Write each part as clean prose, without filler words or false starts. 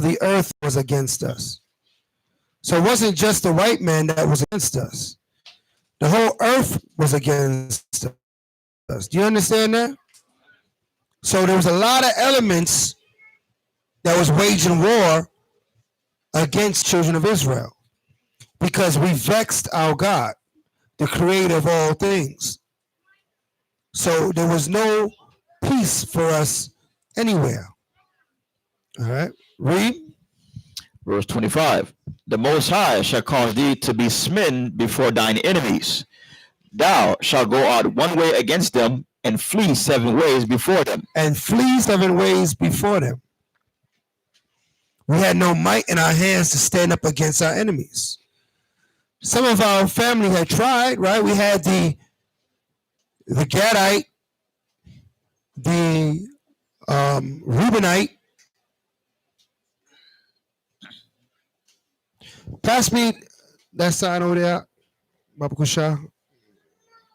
the earth was against us. So it wasn't just the white man that was against us. The whole earth was against us. Do you understand that? So there was a lot of elements that was waging war against the children of Israel because we vexed our God, the creator of all things. So there was no peace for us anywhere. All right. Read. Verse 25. The Most High shall cause thee to be smitten before thine enemies. Thou shalt go out one way against them, and flee 7 ways before them. And flee 7 ways before them. We had no might in our hands to stand up against our enemies. Some of our family had tried, right? We had the Gadite, the Reubenite. Pass me that sign over there, Baba Kusha.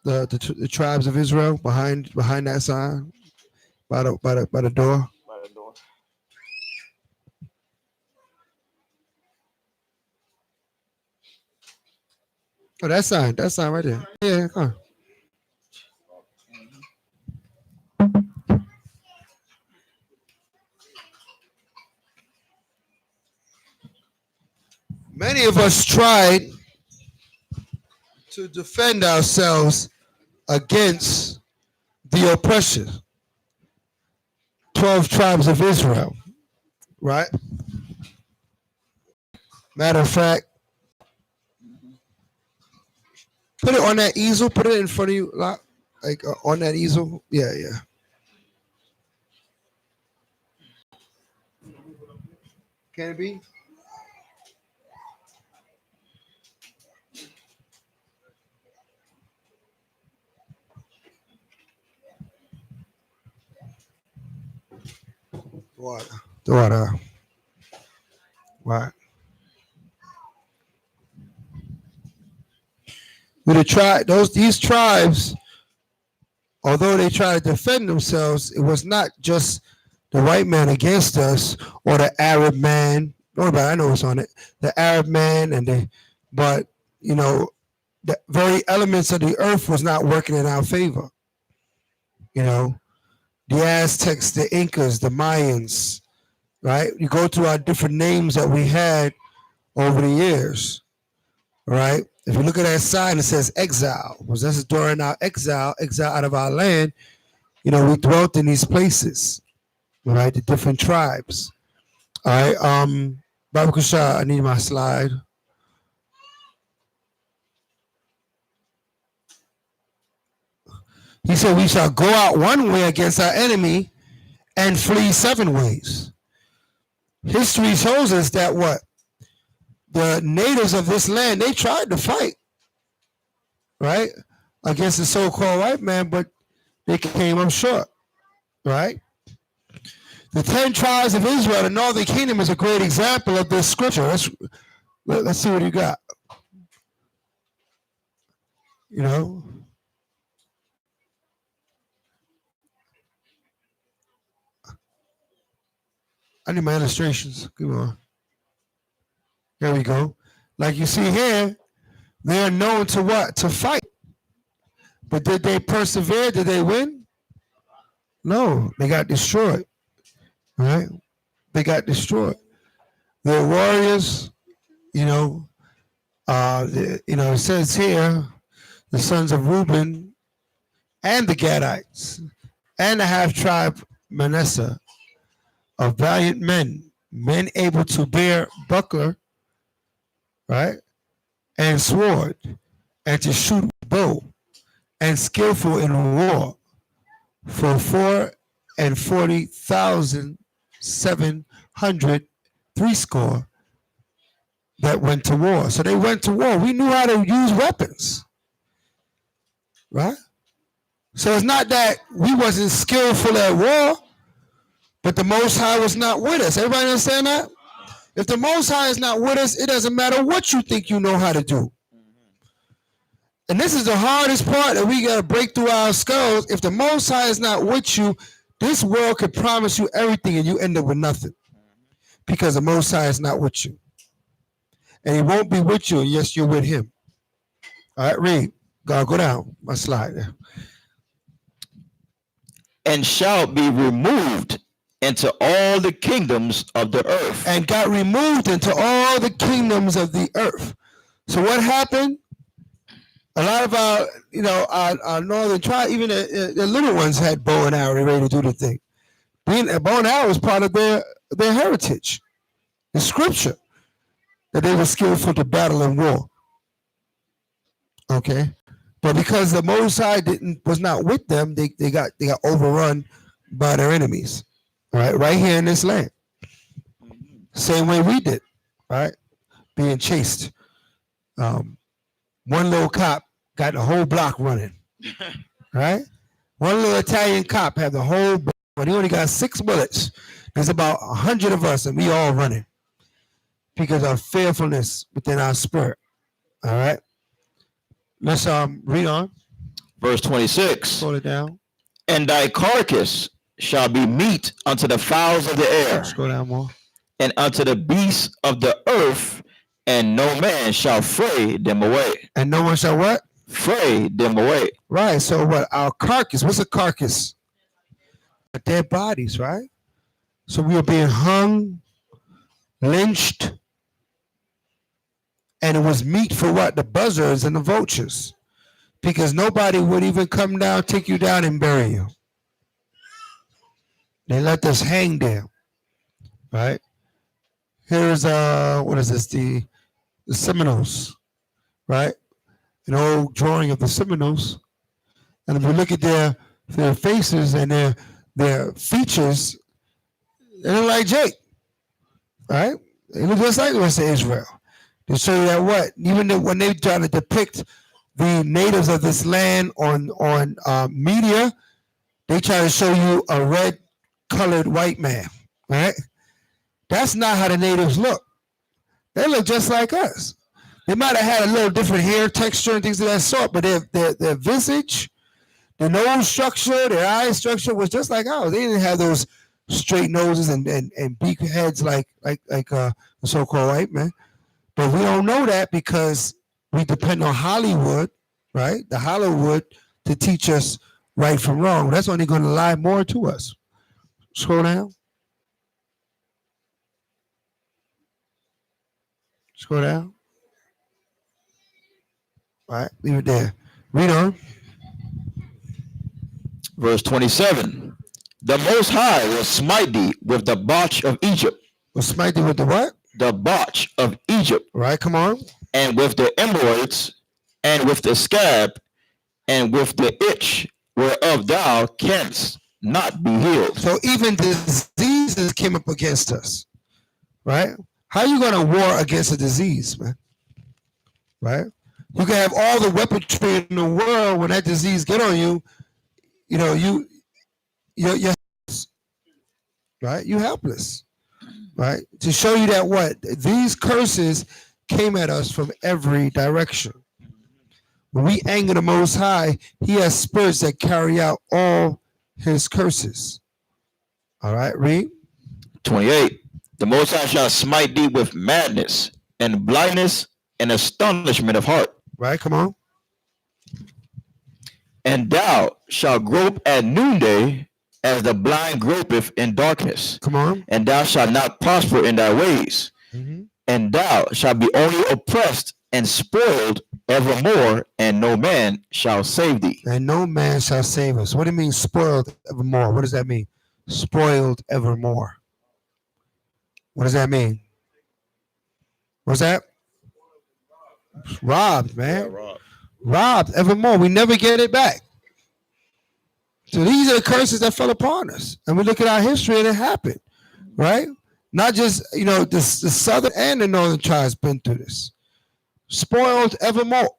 The tribes of Israel behind that sign, by the door. Oh, that sign right there. Yeah, come on. Many of us tried to defend ourselves against the oppression. 12 tribes of Israel, right? Matter of fact, put it on that easel. Put it in front of you, like on that easel. Yeah. Can it be? The water. Right. These tribes, although they try to defend themselves, it was not just the white man against us or the Arab man. Nobody, I know it's on it. The Arab man but the very elements of the earth was not working in our favor. The Aztecs, the Incas, the Mayans, right? You go through our different names that we had over the years, right? If you look at that sign, it says exile. Was this during our exile out of our land? We dwelt in these places, right? The different tribes. All right. Baba Kusha, I need my slide. He said, we shall go out one way against our enemy and flee 7 ways. History shows us that what? The natives of this land, they tried to fight, right, against the so-called white man, but they came up short, right? The 10 tribes of Israel, the northern kingdom, is a great example of this scripture. Let's see what you got. I need my illustrations. Come on. There we go. Like you see here, they are known to what? To fight. But did they persevere? Did they win? No, they got destroyed. Right? They got destroyed. They're warriors. It says here, the sons of Reuben and the Gadites and the half-tribe Manasseh of valiant men able to bear buckler, right, and sword, and to shoot bow, and skillful in war, for 44,700 threescore that went to war. So they went to war. We knew how to use weapons, right? So it's not that we wasn't skillful at war, but the Most High was not with us. Everybody understand that? If the Most High is not with us, it doesn't matter what you think you know how to do. And this is the hardest part that we got to break through our skulls. If the Most High is not with you, this world could promise you everything and you end up with nothing. because the Most High is not with you. And he won't be with you unless you're with him. All right, read. Go down my slide there. And shall be removed into all the kingdoms of the earth. And got removed into all the kingdoms of the earth. So what happened? A lot of our northern tribe, even the little ones, had bow and arrow ready to do the thing. Being a bow and arrow was part of their heritage, the scripture, that they were skillful to battle and war. Okay, but because the Most High was not with them, they got overrun by their enemies. Right here in this land, same way we did, right? Being chased. One little cop got the whole block running, right? One little Italian cop had the whole block, but he only got 6 bullets. There's about 100 of us, and we all running because of fearfulness within our spirit. All right. Let's read on. Verse 26. Slow it down. And thy carcass shall be meat unto the fowls of the air. Let's go down more. And unto the beasts of the earth, and no man shall fray them away. And no one shall what? Fray them away. Right. So what? Our carcass. What's a carcass? Dead bodies, right? So we were being hung, lynched, and it was meat for what? The buzzards and the vultures. Because nobody would even come down, take you down, and bury you. They let us hang there. Right? Here's what is this? The Seminoles, right? An old drawing of the Seminoles. And if you look at their faces and their features, they look like Jake, right? They look just like the rest of Israel. To show you that what? Even when they try to depict the natives of this land on media, they try to show you a red-colored white man, right? That's not how the natives look. They look just like us. They might have had a little different hair texture and things of that sort, but their visage, their nose structure, their eye structure was just like ours. They didn't have those straight noses and beak heads like the so-called white man. But we don't know that because we depend on Hollywood, right? The Hollywood to teach us right from wrong. That's only going to lie more to us. Scroll down. Scroll down. All right, leave it there. Read on. Verse 27. The Most High will smite thee with the botch of Egypt. Will smite thee with the what? The botch of Egypt. All right, come on. And with the emeroids, and with the scab, and with the itch, whereof thou canst not be healed. So even diseases came up against us, right? How are you going to war against a disease, man? Right? You can have all the weaponry in the world. When that disease get on you, you're helpless, right? You're helpless, right? To show you that what? These curses came at us from every direction. When we anger the Most High, he has spirits that carry out all his curses. All right, read. 28. The Most High shall smite thee with madness and blindness and astonishment of heart. Right, come on. And thou shalt grope at noonday as the blind gropeth in darkness. Come on. And thou shalt not prosper in thy ways. Mm-hmm. And thou shalt be only oppressed and spoiled evermore, and no man shall save thee. And no man shall save us. What do you mean spoiled evermore? What does that mean? Spoiled evermore. What does that mean? What's that? Robbed, man. Yeah, robbed evermore. We never get it back. So these are the curses that fell upon us. And we look at our history and it happened, right? Not just, the southern and the northern tribes been through this. Spoiled evermore.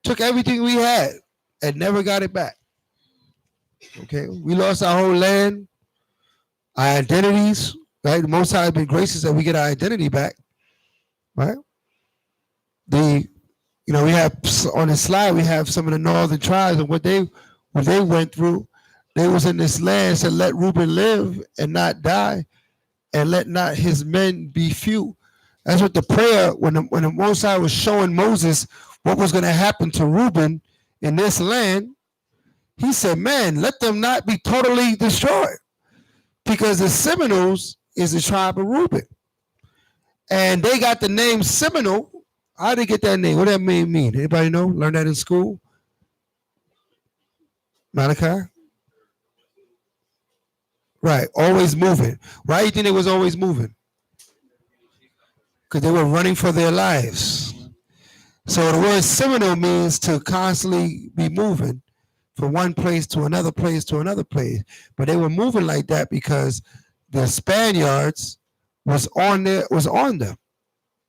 Took everything we had and never got it back. Okay? We lost our whole land, our identities, right? The Most High has been gracious that we get our identity back, right? We have on the slide, we have some of the northern tribes and what they went through. They was in this land, said, let Reuben live and not die. and let not his men be few. That's what the prayer, when the Most High was showing Moses what was going to happen to Reuben in this land, he said, man, let them not be totally destroyed. Because the Seminoles is the tribe of Reuben. And they got the name Seminole. How did they get that name? What that mean? Anybody know? Learn that in school? Malachi? Right, always moving. Why do you think they was always moving? Because they were running for their lives. So the word Seminole means to constantly be moving from one place to another place to another place. But they were moving like that because the Spaniards was on them,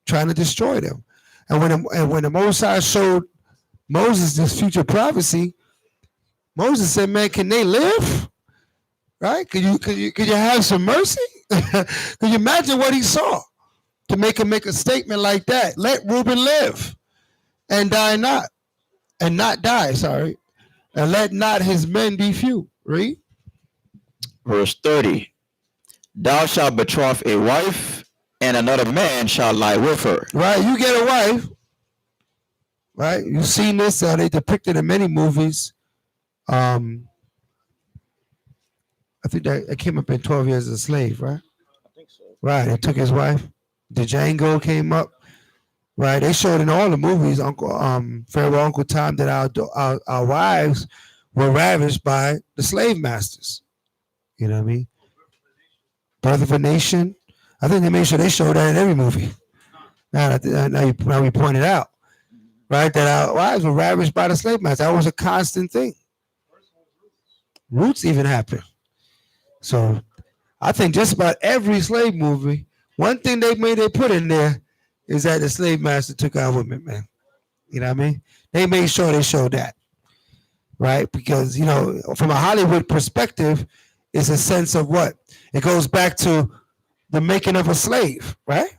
trying to destroy them. And when the Most High showed Moses this future prophecy, Moses said, "Man, can they live? Right? Could you have some mercy? Could you imagine what he saw to make him make a statement like that? Let Reuben live and die not, and not die. Sorry, and let not his men be few." Read. Verse 30. Thou shalt betroth a wife, and another man shall lie with her. Right, you get a wife. Right, you've seen this. They depicted in many movies. I think that it came up in 12 Years a Slave, right? I think so. Right, they took his wife. The Django came up. Right, they showed in all the movies, Farewell Uncle Tom, that our wives were ravished by the slave masters. You know what I mean? Birth of a Nation. I think they made sure they showed that in every movie. Now we pointed out, right, that our wives were ravished by the slave masters. That was a constant thing. Roots even happened. So I think just about every slave movie, one thing they put in there is that the slave master took our women, man. You know what I mean? They made sure they showed that, right? Because, from a Hollywood perspective, it's a sense of what? It goes back to the making of a slave, right?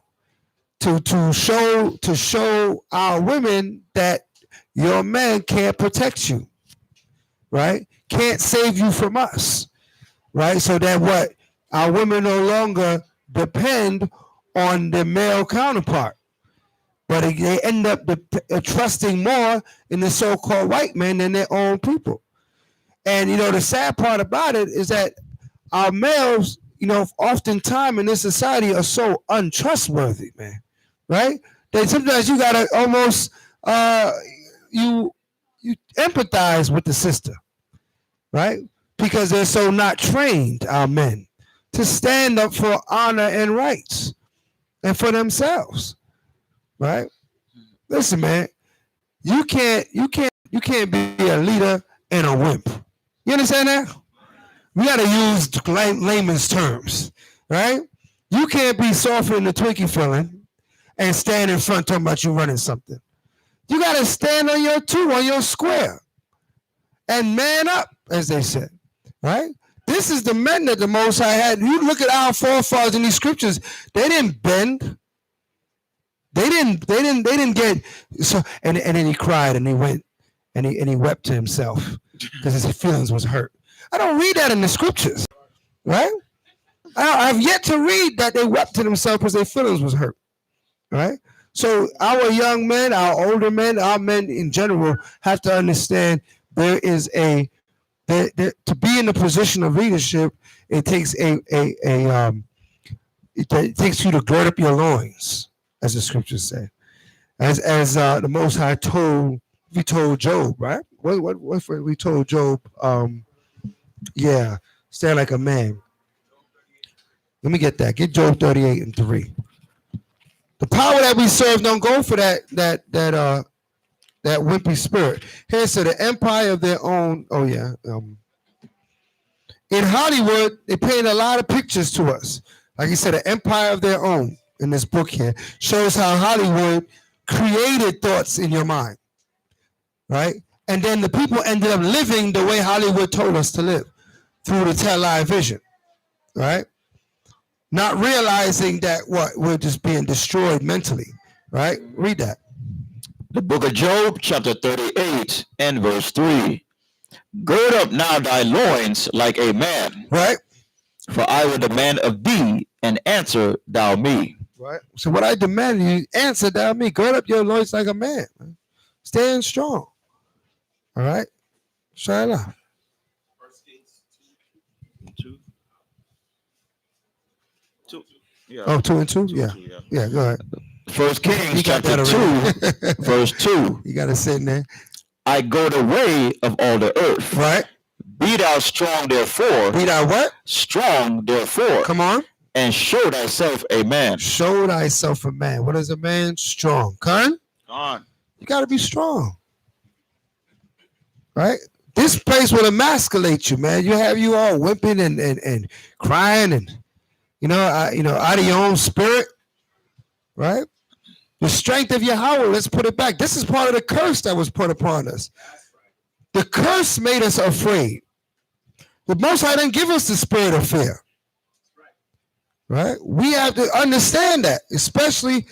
To show our women that your man can't protect you, right? Can't save you from us, right? So that what? Our women no longer depend on the male counterpart, but they end up trusting more in the so-called white man than their own people. And, the sad part about it is that our males, oftentimes in this society are so untrustworthy, man, right? That sometimes you gotta almost, you empathize with the sister, right? Because they're so not trained, our men, to stand up for honor and rights and for themselves, right? Listen, man, you can't be a leader and a wimp. You understand that? We got to use layman's terms, right? You can't be soft in the Twinkie feeling and stand in front talking about you running something. You got to stand on your square and man up, as they said, right? This is the men that the Most High had. You look at our forefathers in these scriptures; they didn't bend. They didn't get so. And then he cried and he went and he wept to himself because his feelings was hurt. I don't read that in the scriptures, right? I've yet to read that they wept to themselves because their feelings was hurt, right? So our young men, our older men, our men in general have to understand there is to be in a position of leadership. It takes it takes you to gird up your loins, as the scriptures say, as the Most High told Job, right? What we told Job? Yeah, stand like a man. Let me get that. Get Job 38:3. The power that we serve don't go for that wimpy spirit. Here said the empire of their own. Oh yeah. In Hollywood, they paint a lot of pictures to us. Like you said, an empire of their own in this book here shows how Hollywood created thoughts in your mind, right? And then the people ended up living the way Hollywood told us to live through the television, right? Not realizing that we're just being destroyed mentally, right? Read that. The book of Job, chapter 38 and verse 3. Gird up now thy loins like a man, right? for I will demand of thee and answer thou me. Right. So what I demand you answer thou me. Gird up your loins like a man. Stand strong. All right. Shut up. Two. Yeah. Oh, 2 and 2? Yeah. Yeah, go ahead. First Kings You got chapter that 2, verse 2. You got to sit in there. I go the way of all the earth. Right. Be thou strong therefore. Be thou what? Strong therefore. Come on. And show thyself a man. Show thyself a man. What is a man? Strong. Con? You got to be strong. Right? This place will emasculate you, man. You have you all whimping and crying and, out of your own spirit. Right? The strength of Yahweh, let's put it back. This is part of the curse that was put upon us. The curse made us afraid. The Most High didn't give us the spirit of fear. Right? We have to understand that, especially,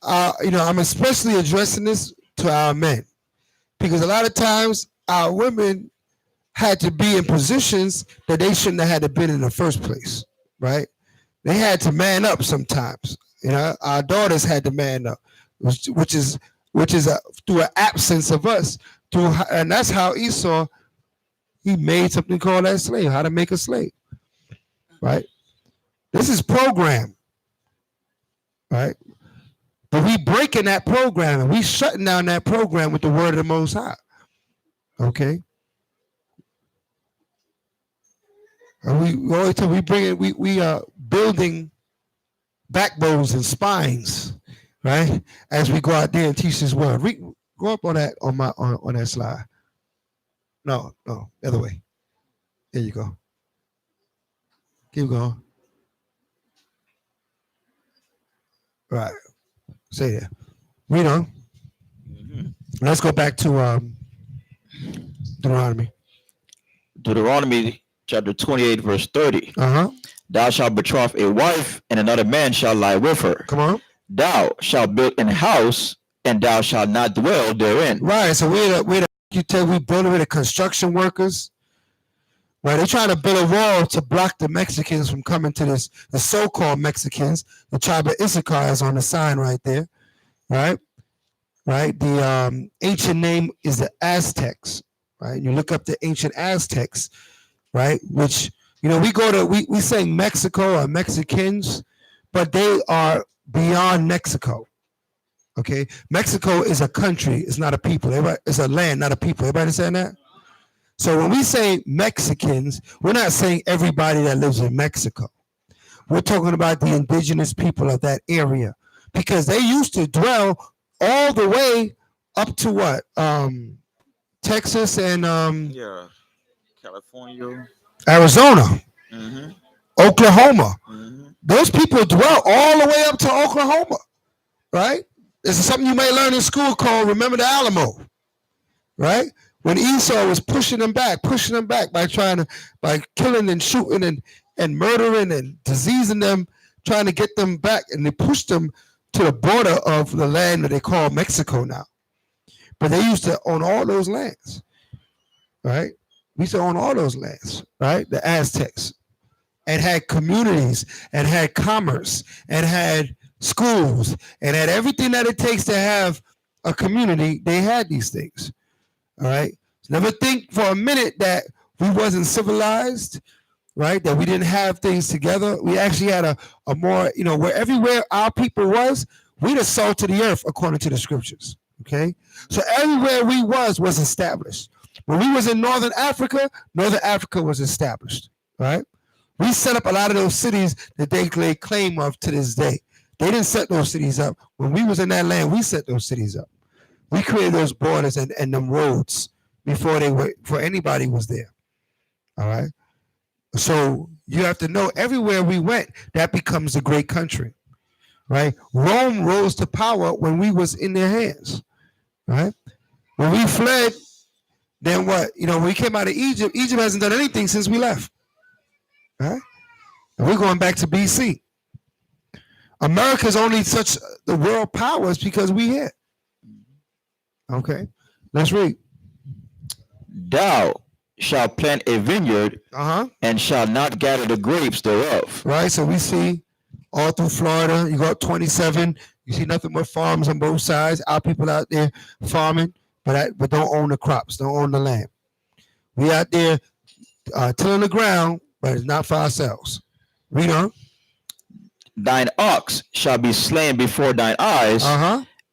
I'm especially addressing this to our men, because a lot of times our women had to be in positions that they shouldn't have had to been in the first place. Right? They had to man up sometimes. Our daughters had to man up, which is through an absence of us. And that's how Esau, he made something called that slave, how to make a slave. Right? This is program. Right? But we breaking that program and we shutting down that program with the word of the Most High. Okay? And we always tell we are building backbones and spines, right? As we go out there and teach this word. Go up on that on that slide. No, the other way. There you go. Keep going. Right. Say that. Read on. Let's go back to Deuteronomy. Deuteronomy chapter 28, verse 30. Thou shalt betroth a wife, and another man shall lie with her. Come on. Thou shalt build an house, and thou shalt not dwell therein. Right. So we building with the construction workers. Right. They're trying to build a wall to block the Mexicans from coming to this. The so-called Mexicans. The tribe of Issachar is on the sign right there. Right. Right. The ancient name is the Aztecs. Right. You look up the ancient Aztecs. Right. Which, we say Mexico or Mexicans, but they are beyond Mexico. Okay. Mexico is a country. It's not a people. It's a land, not a people. Everybody understand that? So when we say Mexicans, we're not saying everybody that lives in Mexico. We're talking about the indigenous people of that area, because they used to dwell all the way up to what? Texas and California, Arizona, Oklahoma. Those people dwell all the way up to Oklahoma, right? This is something you may learn in school called Remember the Alamo, right? When Esau was pushing them back by killing and shooting and murdering and diseasing them, trying to get them back, and they pushed them to the border of the land that they call Mexico now. But they used to own all those lands, right? We used to own all those lands, right? The Aztecs, and had communities, and had commerce, and had schools, and had everything that it takes to have a community. They had these things, all right? Never think for a minute that we wasn't civilized, right? That we didn't have things together. We actually had a more, where everywhere our people was, we the salt of the earth according to the scriptures, okay? So everywhere we was established. When we was in Northern Africa was established, right? We set up a lot of those cities that they lay claim of to this day. They didn't set those cities up. When we was in that land, we set those cities up. We created those borders and them roads before anybody was there, all right? So you have to know, everywhere we went, that becomes a great country, right? Rome rose to power when we was in their hands, right? When we fled, then what? When we came out of Egypt hasn't done anything since we left, right? And we're going back to BC. America's only such the world powers because we here. Okay, let's read. Thou shall plant a vineyard, and shall not gather the grapes thereof. Right, so we see all through Florida. You go up 27, you see nothing but farms on both sides. Our people out there farming, but don't own the crops, don't own the land. We out there tilling the ground, but it's not for ourselves. Read on. Thine ox shall be slain before thine eyes,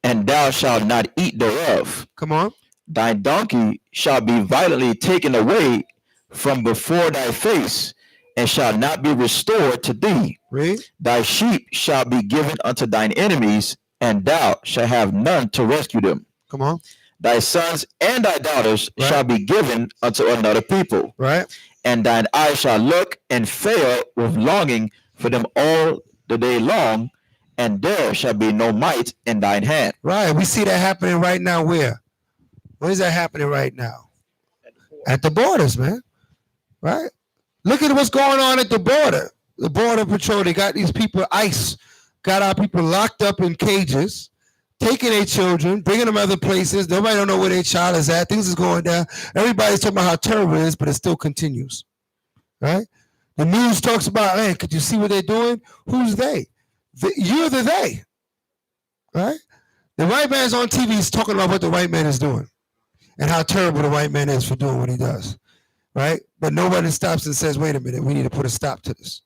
and thou shalt not eat thereof. Come on. Thine donkey shall be violently taken away from before thy face, and shall not be restored to thee. Read. Thy sheep shall be given unto thine enemies, and thou shalt have none to rescue them. Come on. Thy sons and thy daughters shall be given unto another people. Right. And thine eyes shall look and fail with longing for them all the day long, and there shall be no might in thine hand. Right. We see that happening right now. Where? Where is that happening right now? At the borders, man. Right? Look at what's going on at the border. The border patrol, they got these people, ICE, got our people locked up in cages, taking their children, bringing them other places. Nobody don't know where their child is at. Things is going down. Everybody's talking about how terrible it is, but it still continues. Right? The news talks about, man, could you see what they're doing? Who's they? You're the they. Right? The white man's on TV is talking about what the white man is doing and how terrible the white man is for doing what he does. Right? But nobody stops and says, wait a minute, we need to put a stop to this.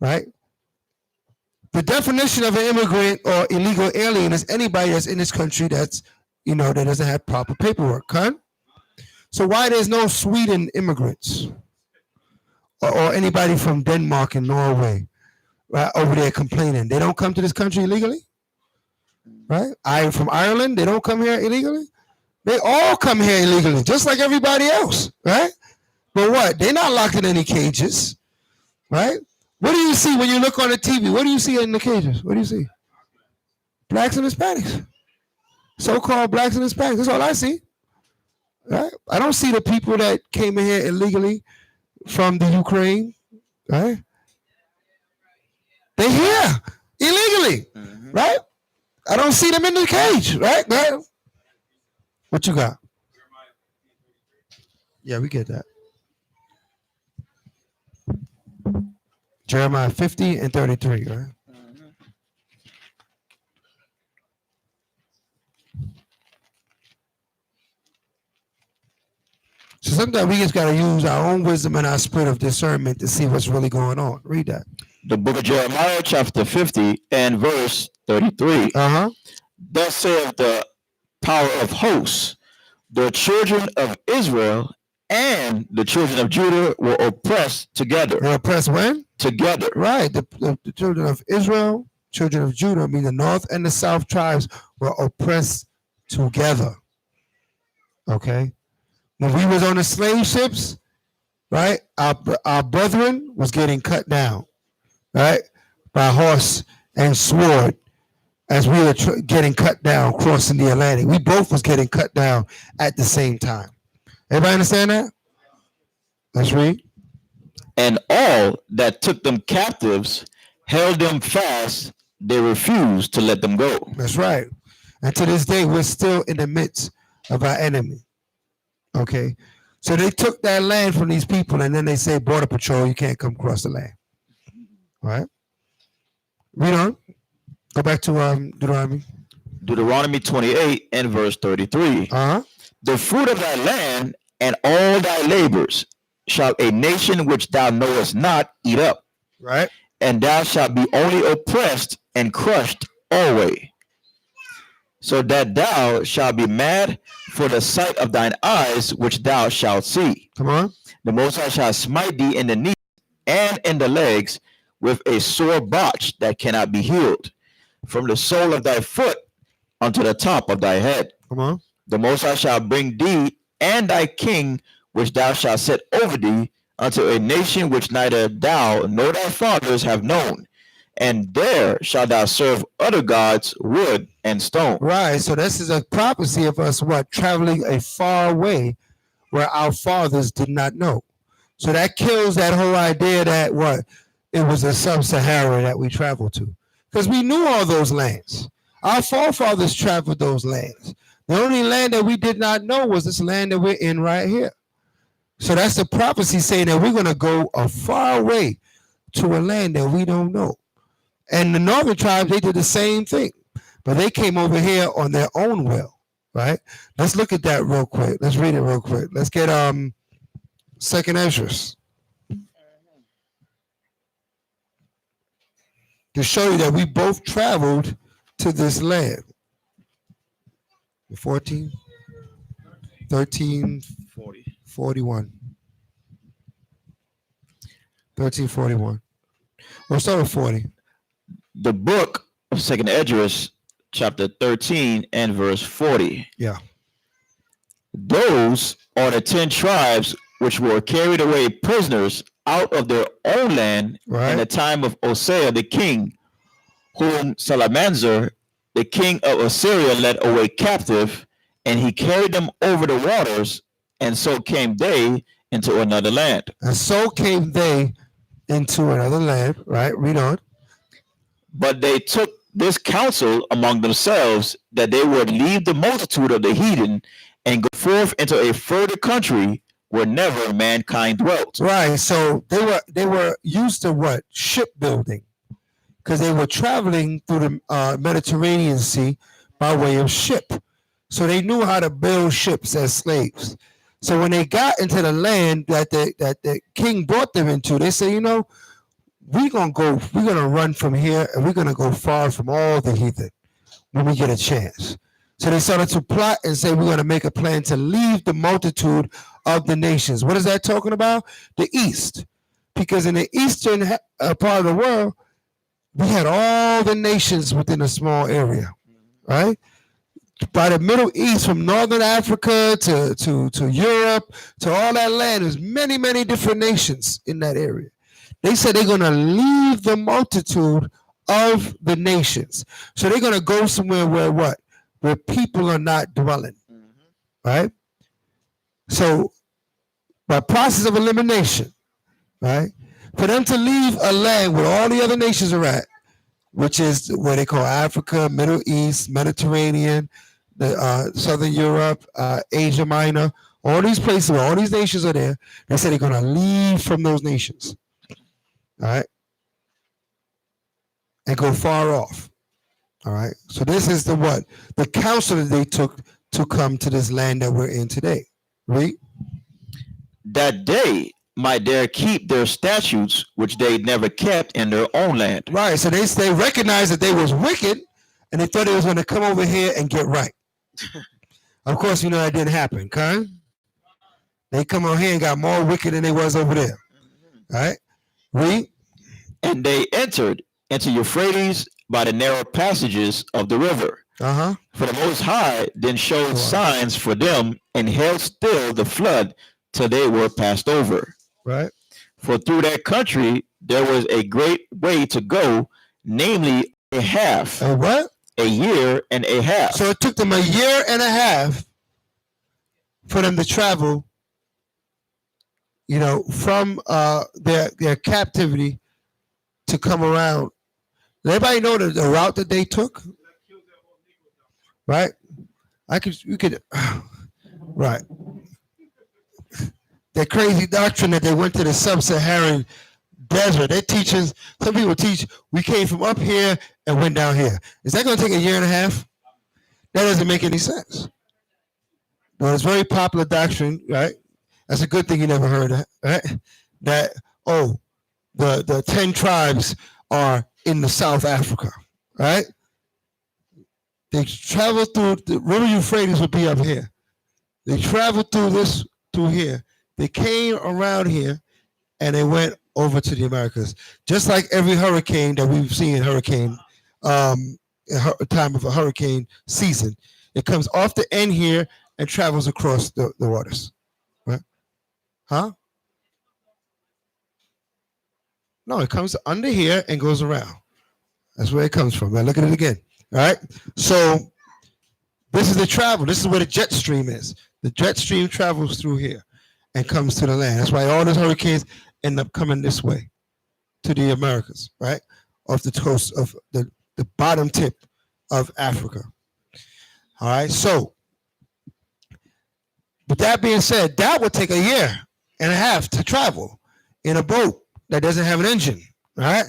Right? The definition of an immigrant or illegal alien is anybody that's in this country that's, that doesn't have proper paperwork. Huh? So why there's no Sweden immigrants or anybody from Denmark and Norway right, over there complaining? They don't come to this country illegally? Right? From Ireland, they don't come here illegally? They all come here illegally, just like everybody else, right? But what? They're not locked in any cages, right? What do you see when you look on the TV? What do you see in the cages? What do you see? Blacks and Hispanics. So-called blacks and Hispanics. That's all I see. Right? I don't see the people that came in here illegally from the Ukraine, right? They're here illegally, right? I don't see them in the cage, right? What you got? Yeah, we get that. Jeremiah 50 and 33, right? So sometimes we just got to use our own wisdom and our spirit of discernment to see what's really going on. Read that. The book of Jeremiah, chapter 50 and verse 33. Thus saith the power of hosts, the children of Israel and the children of Judah were oppressed together. They're oppressed when? Together. Right. The children of Israel, children of Judah, mean the north and the south tribes were oppressed together. Okay. When we was on the slave ships, right, our brethren was getting cut down, right, by horse and sword as we were getting cut down crossing the Atlantic. We both was getting cut down at the same time. Everybody understand that? Let's read. And all that took them captives held them fast. They refused to let them go. That's right. And to this day, we're still in the midst of our enemy. Okay. So they took that land from these people, and then they say, Border Patrol, you can't come across the land. All right. Read on. Go back to Deuteronomy. Deuteronomy 28 and verse 33. The fruit of thy land and all thy labors shall a nation which thou knowest not eat up. Right. And thou shalt be only oppressed and crushed always, so that thou shalt be mad for the sight of thine eyes, which thou shalt see. Come on. The Most High shall smite thee in the knees and in the legs with a sore botch that cannot be healed, from the sole of thy foot unto the top of thy head. Come on. The Most High shall bring thee and thy king, which thou shalt set over thee, unto a nation which neither thou nor thy fathers have known. And there shalt thou serve other gods, wood and stone. Right. So this is a prophecy of us, traveling a far way where our fathers did not know. So that kills that whole idea that it was a sub-Sahara that we traveled to. Because we knew all those lands. Our forefathers traveled those lands. The only land that we did not know was this land that we're in right here. So that's the prophecy saying that we're going to go a far way to a land that we don't know. And the northern tribes, they did the same thing, but they came over here on their own will, right? Let's look at that real quick. Let's read it real quick. Let's get Second Esdras to show you that we both traveled to this land. 14, 13, 41. 1341. We'll start with 40. The book of Second Esdras, chapter 13 and verse 40. Yeah. Those are the 10 tribes which were carried away prisoners out of their own land in the time of Hosea the king, whom Salmanasar, the king of Assyria, led away captive, and he carried them over the waters, and so came they into another land. And so came they into another land, right? Read on. But they took this counsel among themselves that they would leave the multitude of the heathen and go forth into a further country where never mankind dwelt. Right. So they were used to what? Shipbuilding, because they were traveling through the Mediterranean Sea by way of ship. So they knew how to build ships as slaves. So when they got into the land that the king brought them into, they said, we're gonna run from here and we're gonna go far from all the heathen when we get a chance. So they started to plot and say, we're gonna make a plan to leave the multitude of the nations. What is that talking about? The East. Because in the eastern part of the world, we had all the nations within a small area, right? By the Middle East, from Northern Africa to Europe, to all that land, there's many, many different nations in that area. They said they're going to leave the multitude of the nations. So they're going to go somewhere where what? Where people are not dwelling, right? So by process of elimination, right? For them to leave a land where all the other nations are at, which is where they call Africa, Middle East, Mediterranean, the Southern Europe, Asia Minor, all these places where all these nations are there, they said they're going to leave from those nations, all right, and go far off, all right. So this is the counsel that they took to come to this land that we're in today. Read. That they might dare keep their statutes, which they never kept in their own land. Right. So they recognized that they was wicked, and they thought they was going to come over here and get right. Of course, that didn't happen, okay? They come on here and got more wicked than they was over there. All right? Read. And they entered into Euphrates by the narrow passages of the river. For the Most High then showed signs for them and held still the flood till they were passed over. Right. For through that country there was a great way to go, namely a half. A what? A year and a half. So it took them a year and a half for them to travel, from their captivity to come around. Does everybody know the route that they took? Right? Right. That crazy doctrine that they went to the sub-Saharan desert. They teaching, some people teach, we came from up here and went down here. Is that going to take a year and a half? That doesn't make any sense. No, it's very popular doctrine, right? That's a good thing you never heard that, right? That, the 10 tribes are in the South Africa, right? They traveled through, the river Euphrates would be up here. They traveled through here. They came around here and they went over to the Americas. Just like every hurricane that we've seen, time of a hurricane season, it comes off the end here and travels across the waters. Right? Huh? No, it comes under here and goes around. That's where it comes from. Now look at it again. All right. So this is the travel. This is where the jet stream is. The jet stream travels through here and comes to the land. That's why all those hurricanes end up coming this way to the Americas, right? Off the coast of the bottom tip of Africa. All right. So with that being said, that would take a year and a half to travel in a boat that doesn't have an engine, right?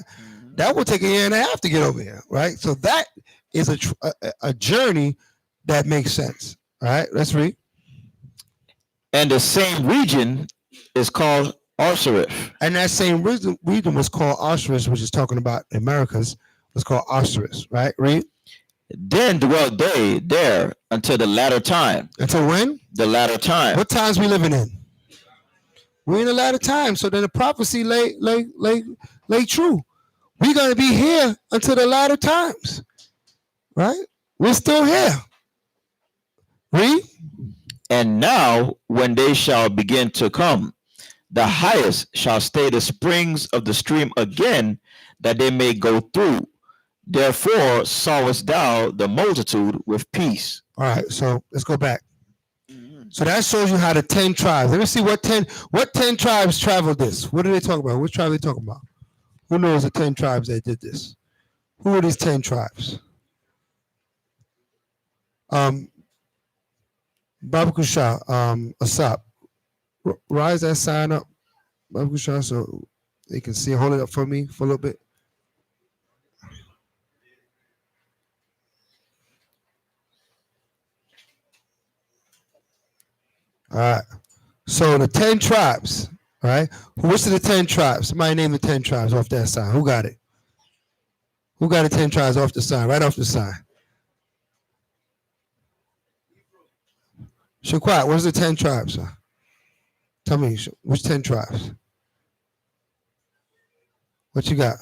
That will take a year and a half to get over here, right? So that is a journey that makes sense. All right, let's read. And the same region is called Osiris. And that same region was called Osiris, which is talking about Americas, was called Osiris, right? Read. Then dwelt they there until the latter time. Until when? The latter time. What times we living in? We're in the latter time. So then the prophecy lay true. We're going to be here until the latter times, right? We're still here. Read. And now, when they shall begin to come, the highest shall stay the springs of the stream again, that they may go through. Therefore sawest thou the multitude with peace. All right, so let's go back. So that shows you how the 10 tribes. Let me see what 10 tribes traveled this. What are they talking about? Which tribe are they talking about? Who knows the 10 tribes that did this? Who are these 10 tribes? Babakusha, Asap. Rise that sign up, Babakusha, so they can see. Hold it up for me for a little bit. All right. So the 10 tribes, all right? Which of the 10 tribes? Somebody name the 10 tribes off that sign. Who got it? Who got the 10 tribes off the sign? Right off the sign. Shaquat, what's the 10 tribes? Tell me, which 10 tribes? What you got?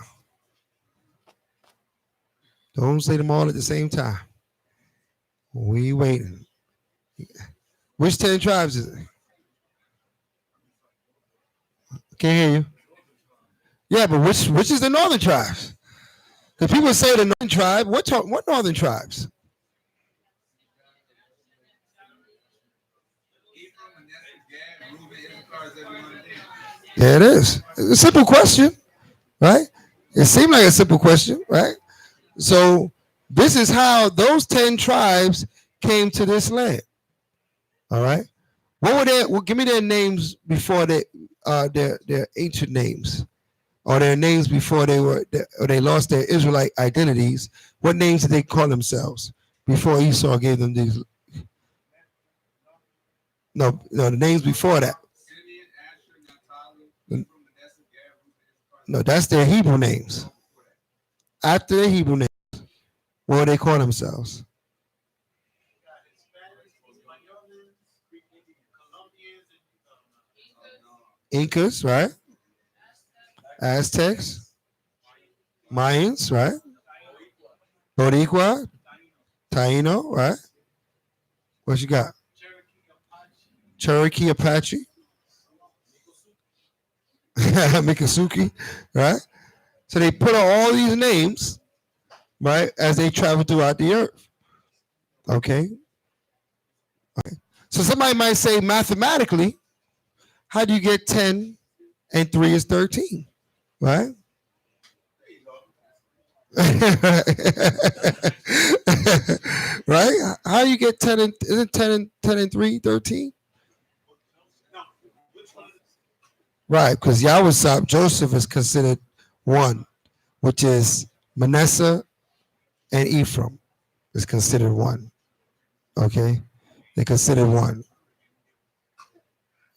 Don't say them all at the same time. We waiting. Which 10 tribes is it? Can't hear you. Yeah, but which is the northern tribes? Because people say the northern tribe. What northern tribes? There it is. It's a simple question, right? It seemed like a simple question, right? So this is how those 10 tribes came to this land. All right. What were their? Well, give me their names before their ancient names, or their names before they lost their Israelite identities. What names did they call themselves before Esau gave them these? No, the names before that. No, that's their Hebrew names. After their Hebrew names, what do they call themselves? Incas, right? Aztecs, Mayans, right? Boricua, Taino, right? What you got? Cherokee, Apache, Miccosukee, right? So they put all these names, right, as they travel throughout the earth. Okay. So somebody might say mathematically, how do you get 10 and 3 is 13, right? Right? How do you get 10 and isn't 10 and 3 13? Right, because Yahweh Joseph is considered one, which is Manasseh and Ephraim is considered one. Okay? They're considered one.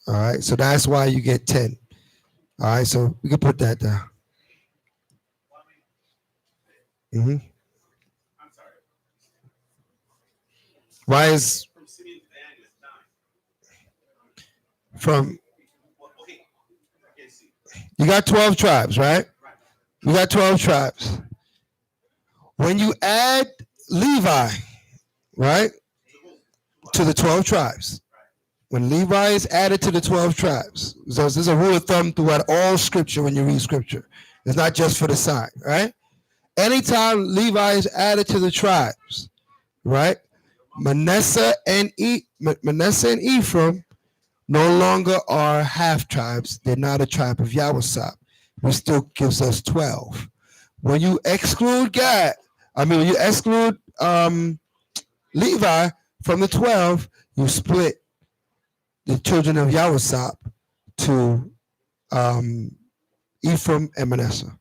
All right, so that's why you get 10. All right, so we can put that down. Mm-hmm. Why is from you got 12 tribes, right? You got 12 tribes. When you add Levi, right, to the 12 tribes, when Levi is added to the 12 tribes, so this is a rule of thumb throughout all scripture when you read scripture. It's not just for the sign, right? Anytime Levi is added to the tribes, right, Manasseh and Ephraim no longer are half tribes. They're not a tribe of Yahweh, which still gives us 12. When you exclude when you exclude Levi from the 12, you split the children of Yahweh to Ephraim and Manasseh.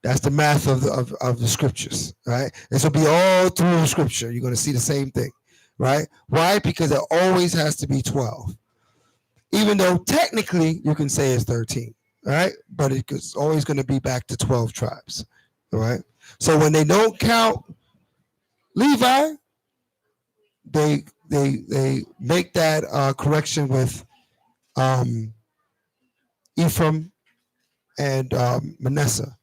That's the math of the scriptures, right? This will be all through the scripture. You're going to see the same thing, right? Why? Because it always has to be 12, even though technically you can say it's 13, right? But it's always going to be back to 12 tribes, all right? So when they don't count Levi, they make that correction with um, Ephraim and Manasseh.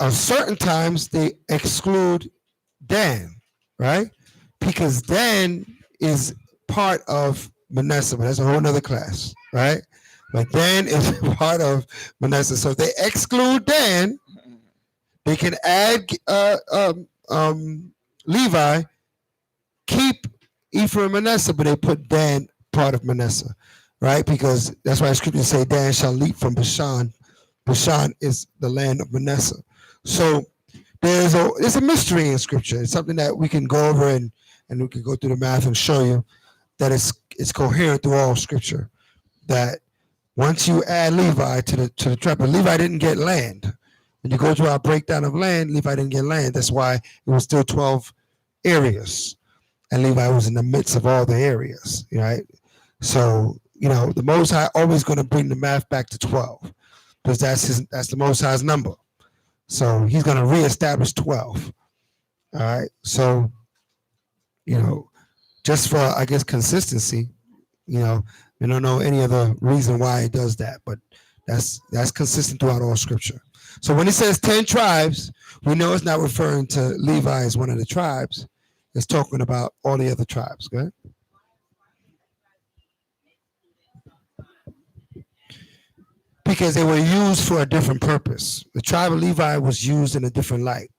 Certain times they exclude Dan, right? Because Dan is part of Manasseh, but that's a whole nother class, right? But Dan is part of Manasseh. So if they exclude Dan, they can add Levi, keep Ephraim and Manasseh, but they put Dan part of Manasseh, right? Because that's why scriptures say Dan shall leap from Bashan. Bashan is the land of Manasseh. So there's a mystery in scripture. It's something that we can go over and we can go through the math and show you that it's coherent through all scripture. That once you add Levi to the tribe, but Levi didn't get land. When you go to our breakdown of land, Levi didn't get land. That's why it was still 12 areas. And Levi was in the midst of all the areas, right? So, the Most High always going to bring the math back to 12 because that's the Most High's number. So he's going to reestablish 12. All right. So, just for, I guess, consistency, we don't know any other reason why he does that, but that's consistent throughout all scripture. So when it says 10 tribes, we know it's not referring to Levi as one of the tribes. It's talking about all the other tribes. Okay? Because they were used for a different purpose. The tribe of Levi was used in a different light.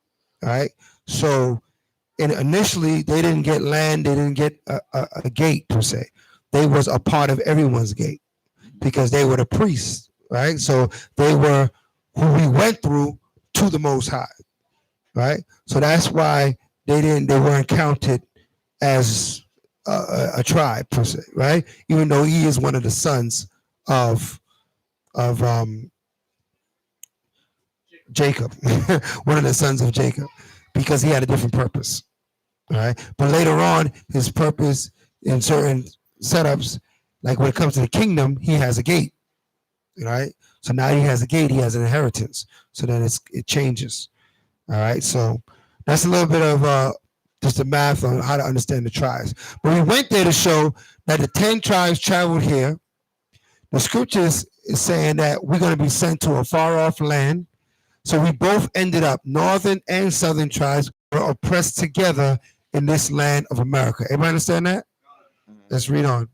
All right. So initially, they didn't get land. They didn't get a gate per se. They was a part of everyone's gate because they were the priests. Right. So they were who we went through to the Most High. Right. So that's why they weren't counted as a tribe per se. Right. Even though he is one of the sons of Jacob, one of the sons of Jacob, because he had a different purpose. All right. But later on, his purpose in certain setups, like when it comes to the kingdom, he has a gate. Right. So now he has a gate, he has an inheritance. So then it changes. All right. So that's a little bit of just the math on how to understand the tribes. But we went there to show that the 10 tribes traveled here. The scriptures is saying that we're going to be sent to a far off land. So we both ended up, northern and southern tribes were oppressed together in this land of America. Everybody understand that? Let's read on.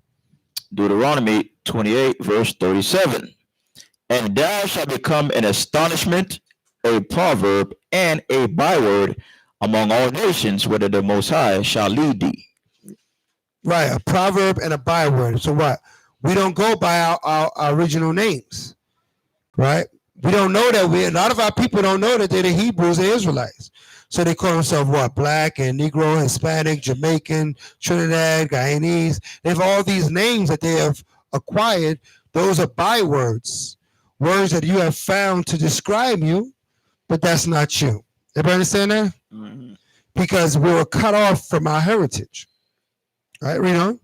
Deuteronomy 28, verse 37. And thou shalt become an astonishment, a proverb, and a byword among all nations, whether the Most High shall lead thee. Right, a proverb and a byword. So what? We don't go by our original names, right? We don't know that a lot of our people don't know that they're the Hebrews, the Israelites. So they call themselves what? Black and Negro, Hispanic, Jamaican, Trinidad, Guyanese. They have all these names that they have acquired. Those are bywords, words that you have found to describe you, but that's not you. Everybody understand that? Mm-hmm. Because we were cut off from our heritage. All right, read on.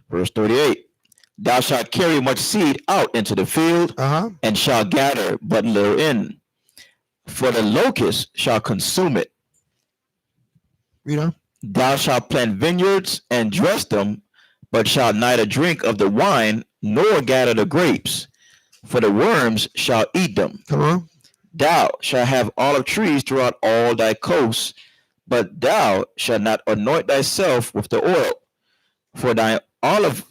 Verse 38. Thou shalt carry much seed out into the field, and shalt gather but little in, for the locust shall consume it. Read on. Thou shalt plant vineyards and dress them, but shalt neither drink of the wine nor gather the grapes, for the worms shall eat them. Come on. Thou shalt have olive trees throughout all thy coasts, but thou shalt not anoint thyself with the oil, for thy olive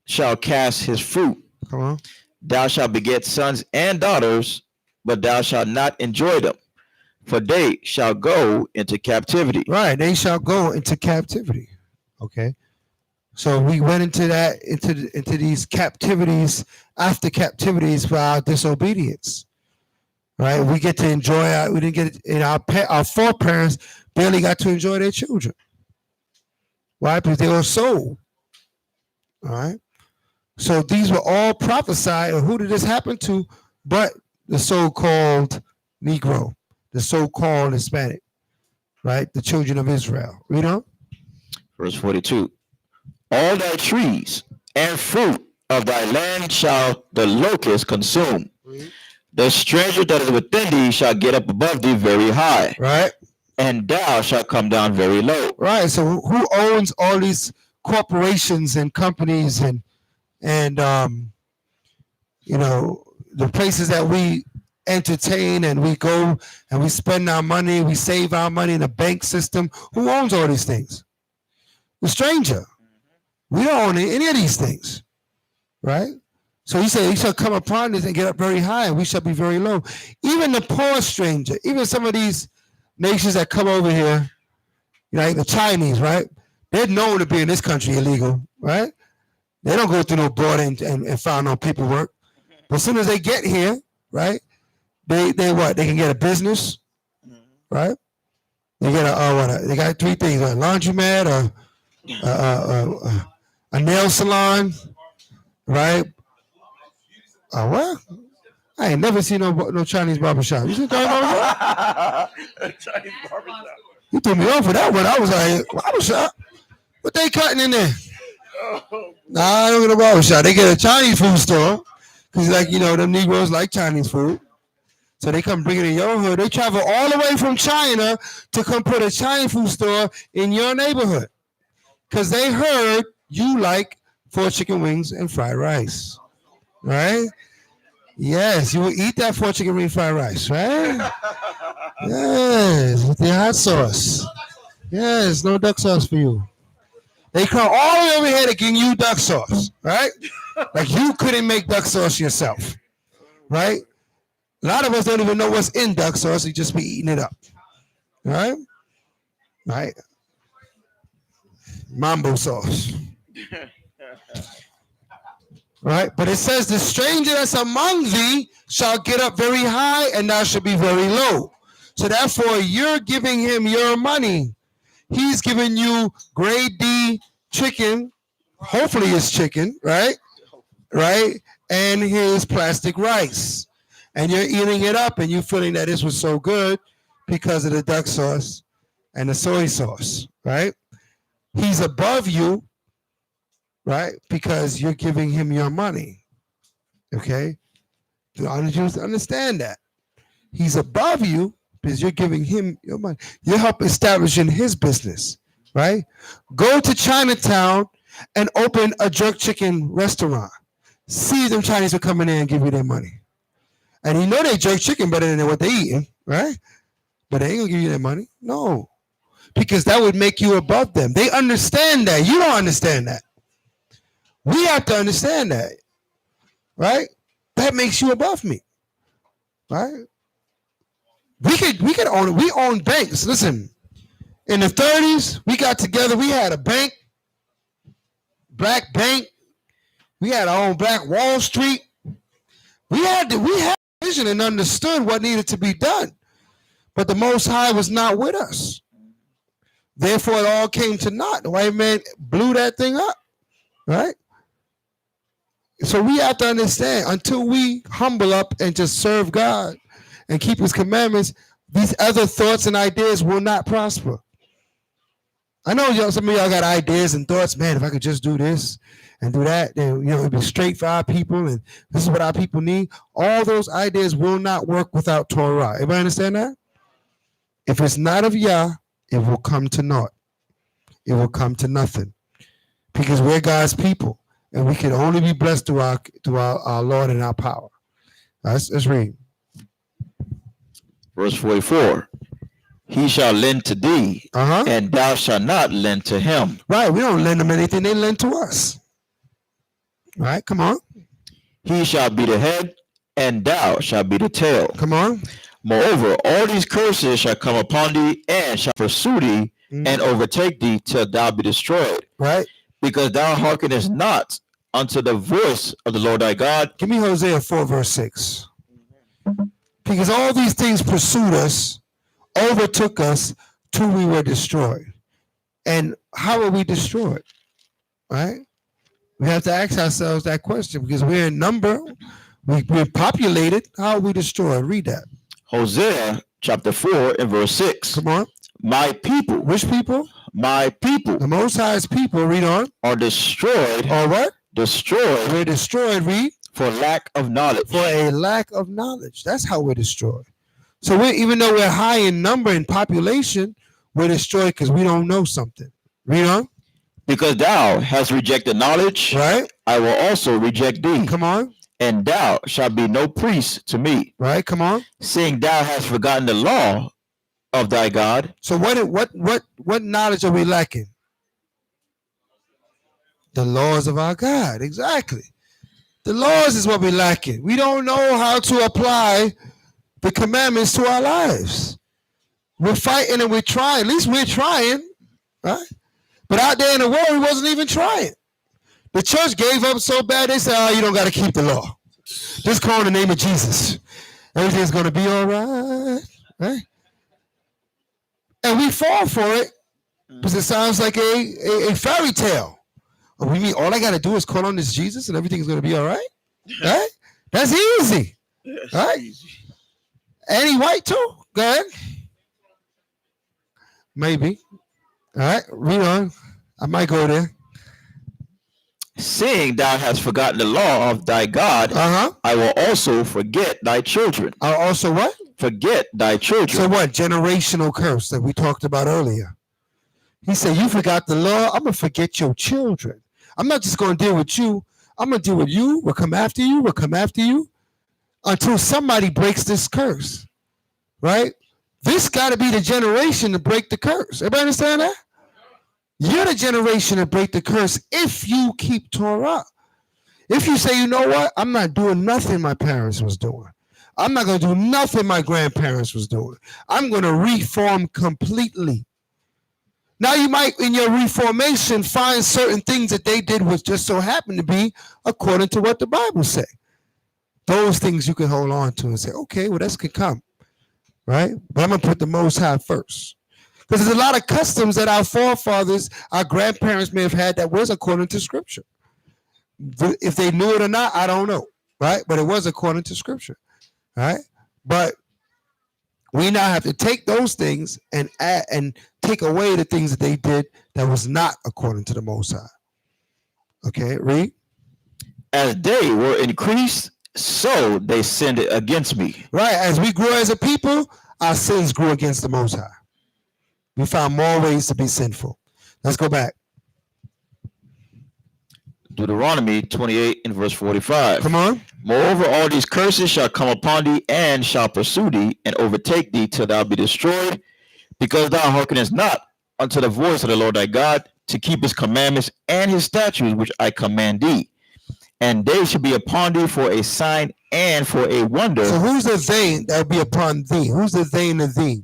shall cast his fruit. Come on. Thou shalt beget sons and daughters, but thou shalt not enjoy them, for they shall go into captivity. Right, they shall go into captivity. Okay. So we went into that, into these captivities, after captivities for our disobedience. Right, we get to enjoy we didn't get it in our foreparents barely got to enjoy their children. Why? Because they were sold. All right. So these were all prophesied. And who did this happen to? But the so-called Negro. the so-called Hispanic, right? The children of Israel. You know? Verse 42. All thy trees and fruit of thy land shall the locust consume. The stranger that is within thee shall get up above thee very high, Right? and thou shalt come down very low. Right. So who owns all these corporations and companies and the places that we entertain and we go and we spend our money, we save our money in a bank system? Who owns all these things? The stranger. We don't own any of these things, right? So he said, he shall come upon us and get up very high, and we shall be very low. Even the poor stranger, even some of these nations that come over here, like the Chinese, right? They're known to be in this country illegal, right? They don't go through no border and file no paperwork. But as soon as they get here, right, they what? They can get a business, right? They get they got three things: a laundromat, a nail salon, right? What? I ain't never seen no Chinese barbershop. You see Chinese barbershop? Chinese barbershop. You threw me off for that one. I was like, barbershop? What they cutting in there? Nah, I don't get a barbershop. They get a Chinese food store. Because, them Negroes like Chinese food. So they come bring it in your hood. They travel all the way from China to come put a Chinese food store in your neighborhood. Because they heard you like 4 chicken wings and fried rice. Right? Yes, you will eat that 4 chicken wing fried rice, right? Yes, with the hot sauce. Yes, no duck sauce for you. They come all the way over here to give you duck sauce, right? Like you couldn't make duck sauce yourself, right? A lot of us don't even know what's in duck sauce. We just be eating it up, right? Right? Mambo sauce. Right? But it says, the stranger that's among thee shall get up very high, and thou shalt be very low. So therefore, you're giving him your money. He's giving you grade D chicken. Hopefully it's chicken, right? Right? And his plastic rice. And you're eating it up, and you're feeling that this was so good because of the duck sauce and the soy sauce, right? He's above you, right? Because you're giving him your money. Okay? You understand that. He's above you because you're giving him your money. You help establishing his business, right? Go to Chinatown and open a jerk chicken restaurant. See if them Chinese will come in there and give you their money. And you know they jerk chicken better than what they eating, right? But they ain't gonna give you their money. No. Because that would make you above them. They understand that. You don't understand that. We have to understand that, right? That makes you above me, right? We could own it. We own banks. Listen, in the 30s, we got together. We had a bank, black bank. We had our own Black Wall Street. We had vision and understood what needed to be done, but the Most High was not with us. Therefore, it all came to naught. The white man blew that thing up, right? So we have to understand, until we humble up and just serve God and keep his commandments, these other thoughts and ideas will not prosper. I know some of y'all got ideas and thoughts, man, if I could just do this and do that, then it'd be straight for our people, and this is what our people need. All those ideas will not work without Torah. Everybody understand that? If it's not of Yah, it will come to naught. It will come to nothing. Because we're God's people. And we can only be blessed through our Lord and our power. Let's read. Verse 44. He shall lend to thee, and thou shalt not lend to him. Right. We don't lend them anything. They lend to us. Right. Come on. He shall be the head, and thou shalt be the tail. Come on. Moreover, all these curses shall come upon thee, and shall pursue thee, and overtake thee till thou be destroyed. Right. Because thou hearkenest not unto the voice of the Lord thy God. Give me Hosea 4, verse 6. Because all these things pursued us, overtook us, till we were destroyed. And how are we destroyed? Right? We have to ask ourselves that question, because we're in number, we're populated. How are we destroyed? Read that. Hosea chapter 4 and verse 6. Come on. My people. Which people? My people. The Most High's people, read on. Are destroyed. Or what? Destroyed. We're destroyed, read. For lack of knowledge. For a lack of knowledge. That's how we're destroyed. So even though we're high in number and population, we're destroyed because we don't know something. Read on. Because thou hast rejected knowledge, right? I will also reject thee. Come on. And thou shalt be no priest to me. Right, come on. Seeing thou hast forgotten the law of thy God. So what knowledge are we lacking? The laws of our God. Exactly. The laws is what we're lacking. We don't know how to apply the commandments to our lives. We're fighting and we're trying. At least we're trying, right? But out there in the world, we wasn't even trying. The church gave up so bad, they said, oh, you don't got to keep the law. Just call in the name of Jesus. Everything's going to be all right? And we fall for it because it sounds like a fairy tale. We mean all I got to do is call on this Jesus and everything's going to be all right? Right? That's easy. Right? And he white too. Go ahead. Maybe. All right, read on. I might go there. Seeing thou hast forgotten the law of thy God, I will also forget thy children. I'll also what? Forget thy children. So what? Generational curse that we talked about earlier. He said, you forgot the law. I'm going to forget your children. I'm not just going to deal with you. I'm going to deal with you. We'll come after you. We'll come after you until somebody breaks this curse, right? This got to be the generation to break the curse. Everybody understand that? You're the generation to break the curse if you keep Torah. If you say, you know what? I'm not doing nothing my parents was doing. I'm not going to do nothing my grandparents was doing. I'm going to reform completely. Now you might, in your reformation, find certain things that they did which just so happen to be according to what the Bible say. Those things you can hold on to and say, okay, well, that could come, right? But I'm going to put the Most High first. Because there's a lot of customs that our forefathers, our grandparents may have had that was according to Scripture. If they knew it or not, I don't know, right? But it was according to Scripture, right? But we now have to take those things and add and take away the things that they did that was not according to the Most High. Okay, read. As they were increased, so they sinned against me. Right, as we grew as a people, our sins grew against the Most High. We found more ways to be sinful. Let's go back. Deuteronomy 28 and verse 45. Come on. Moreover, all these curses shall come upon thee and shall pursue thee and overtake thee till thou be destroyed, because thou hearkenest not unto the voice of the Lord thy God to keep his commandments and his statutes which I command thee. And they shall be upon thee for a sign and for a wonder. So who's the they that will be upon thee? Who's the they and the thee?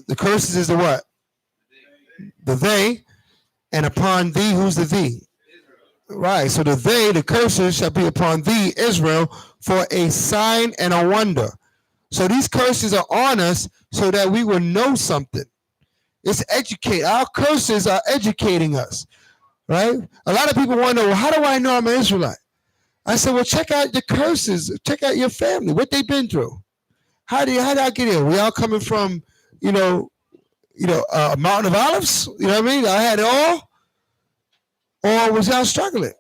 The curses is the what? The they, and upon thee, who's the thee? Right, so the curses shall be upon thee, Israel, for a sign and a wonder. So these curses are on us so that we will know something. It's educate. Our curses are educating us, right? A lot of people wonder, well, how do I know I'm an Israelite? I said, well, check out the curses. Check out your family, what they've been through. How did I get here? We all coming from, a mountain of olives. You know what I mean? I had it all. Or was y'all struggling?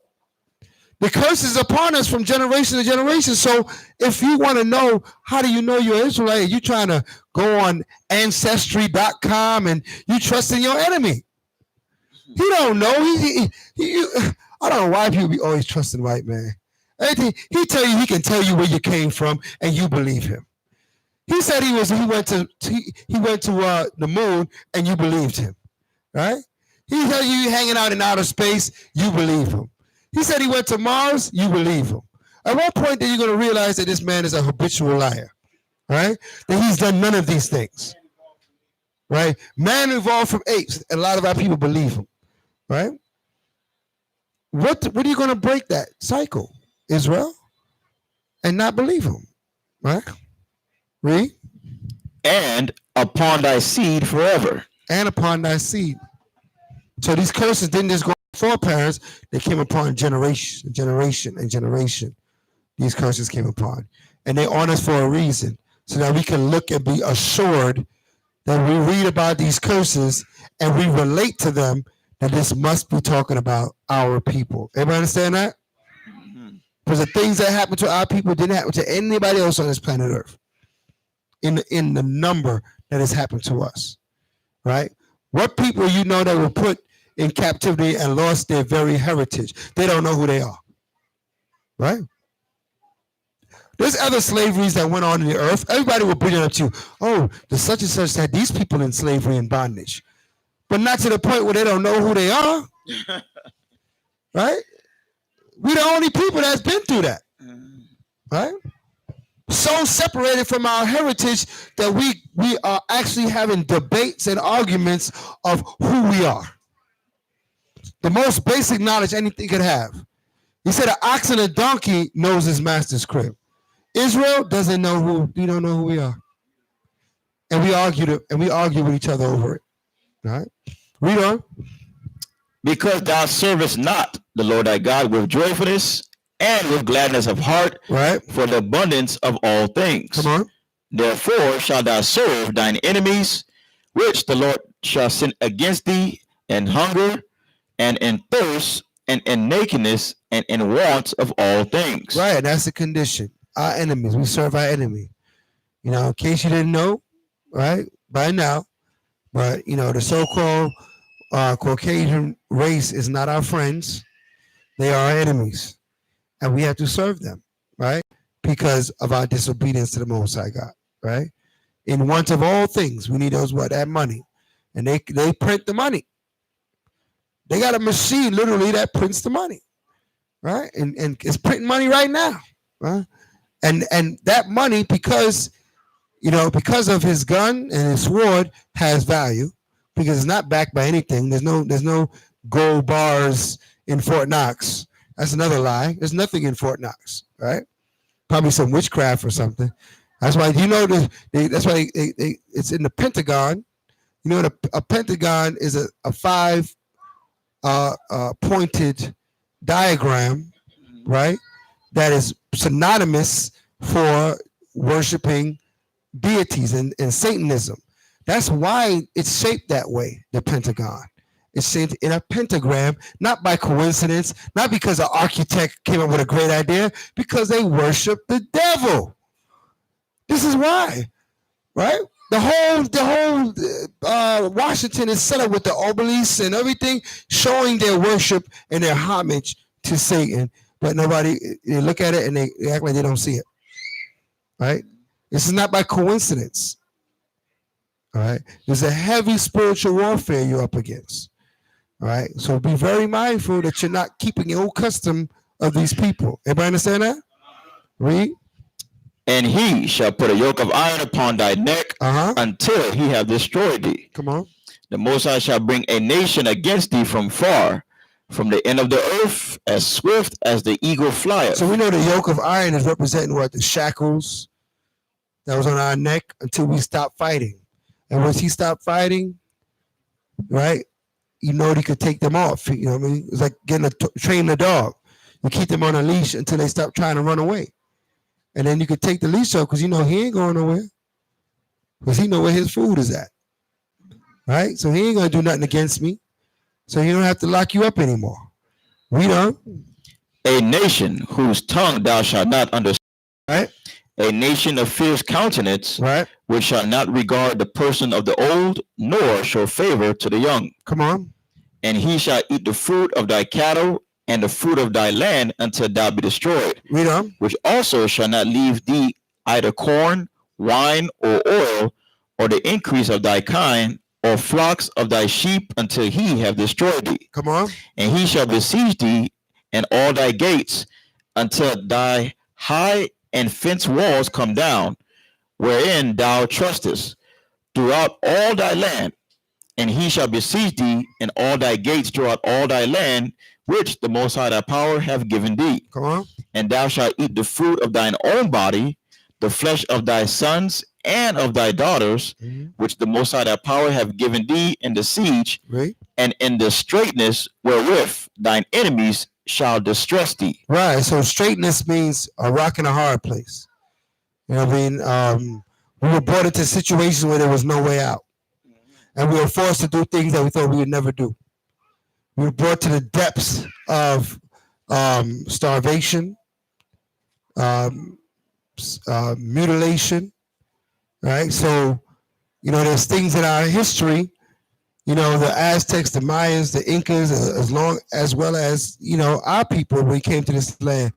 The curse is upon us from generation to generation. So if you want to know, how do you know you're Israelite? You're trying to go on Ancestry.com and you trust in your enemy. He don't know. I don't know why people be always trusting white man. He can tell you where you came from and you believe him. He said he went to the moon and you believed him, right? He tell you hanging out in outer space, you believe him. He said he went to Mars, you believe him. At what point are you going to realize that this man is a habitual liar, right? That he's done none of these things, right? Man evolved from apes, and a lot of our people believe him, right? What are you going to break that cycle, Israel, and not believe him, right? Read. And upon thy seed forever. And upon thy seed. So these curses didn't just go for parents, they came upon generation. These curses came upon. And they're on us for a reason. so that we can look and be assured that we read about these curses and we relate to them, that this must be talking about our people. Everybody understand that? Mhm. Because the things that happened to our people didn't happen to anybody else on this planet Earth in the number that has happened to us, right? What people you know that were put in captivity and lost their very heritage? They don't know who they are, right? There's other slaveries that went on in the earth. Everybody will bring it up to you. Oh, the such and such had these people in slavery and bondage, but not to the point where they don't know who they are, right? We're the only people that's been through that, right? So separated from our heritage that we are actually having debates and arguments of who we are. The most basic knowledge anything could have. He said an ox and a donkey knows his master's crib. Israel doesn't know who we don't know who we are. And we argue with each other over it. Right? Read on. Because thou servest not the Lord thy God with joyfulness and with gladness of heart, right, for the abundance of all things. Come on. Therefore shalt thou serve thine enemies, which the Lord shall send against thee in hunger and in thirst and in nakedness and in want of all things. Right, that's the condition. Our enemies, we serve our enemy. In case you didn't know, right, by now, but the so-called Caucasian race is not our friends. They are our enemies. And we have to serve them, right? Because of our disobedience to the Most High God, right? In want of all things, we need that money. And they print the money. They got a machine literally that prints the money, right? And it's printing money right now, right? And that money, because of his gun and his sword, has value because it's not backed by anything. There's no gold bars in Fort Knox. That's another lie. There's nothing in Fort Knox, right? Probably some witchcraft or something. That's why that's why it's in the Pentagon. A Pentagon is a five pointed diagram, right? That is synonymous for worshiping deities and Satanism. That's why it's shaped that way, the Pentagon. It's shaped in a pentagram, not by coincidence, not because an architect came up with a great idea, because they worship the devil. This is why, right? The whole Washington is set up with the obelisks and everything, showing their worship and their homage to Satan. But nobody, they look at it and they act like they don't see it, right? This is not by coincidence, all right? There's a heavy spiritual warfare you're up against. All right, so be very mindful that you're not keeping your old custom of these people. Everybody understand that? Read. And he shall put a yoke of iron upon thy neck until he have destroyed thee. Come on. The Most High shall bring a nation against thee from far, from the end of the earth, as swift as the eagle flieth. So we know the yoke of iron is representing what? The shackles that was on our neck until we stop fighting. And once he stopped fighting, right? He could take them off. What I mean? It's like training a dog. You keep them on a leash until they stop trying to run away. And then you could take the leash off because he ain't going nowhere. Because he know where his food is at. Right? So he ain't going to do nothing against me. So he don't have to lock you up anymore. Read on. A nation whose tongue thou shalt not understand. Right? A nation of fierce countenance, right, which shall not regard the person of the old, nor show favor to the young. Come on. And he shall eat the fruit of thy cattle and the fruit of thy land until thou be destroyed. Read on. Which also shall not leave thee either corn, wine, or oil, or the increase of thy kind, or flocks of thy sheep until he have destroyed thee. Come on. And he shall besiege thee and all thy gates until thy high and fenced walls come down, wherein thou trustest, throughout all thy land. And he shall besiege thee and all thy gates throughout all thy land, which the Most High thy power hath given thee. Come on. And thou shalt eat the fruit of thine own body, the flesh of thy sons and of thy daughters, which the Most High thy power hath given thee in the siege, right, and in the straightness wherewith thine enemies shall distress thee. Right. So straightness means a rock in a hard place. You know what I mean? We were brought into situations where there was no way out. And we were forced to do things that we thought we would never do. We were brought to the depths of starvation, um, mutilation, right? So, there's things in our history, the Aztecs, the Mayans, the Incas, as well as, our people when we came to this land.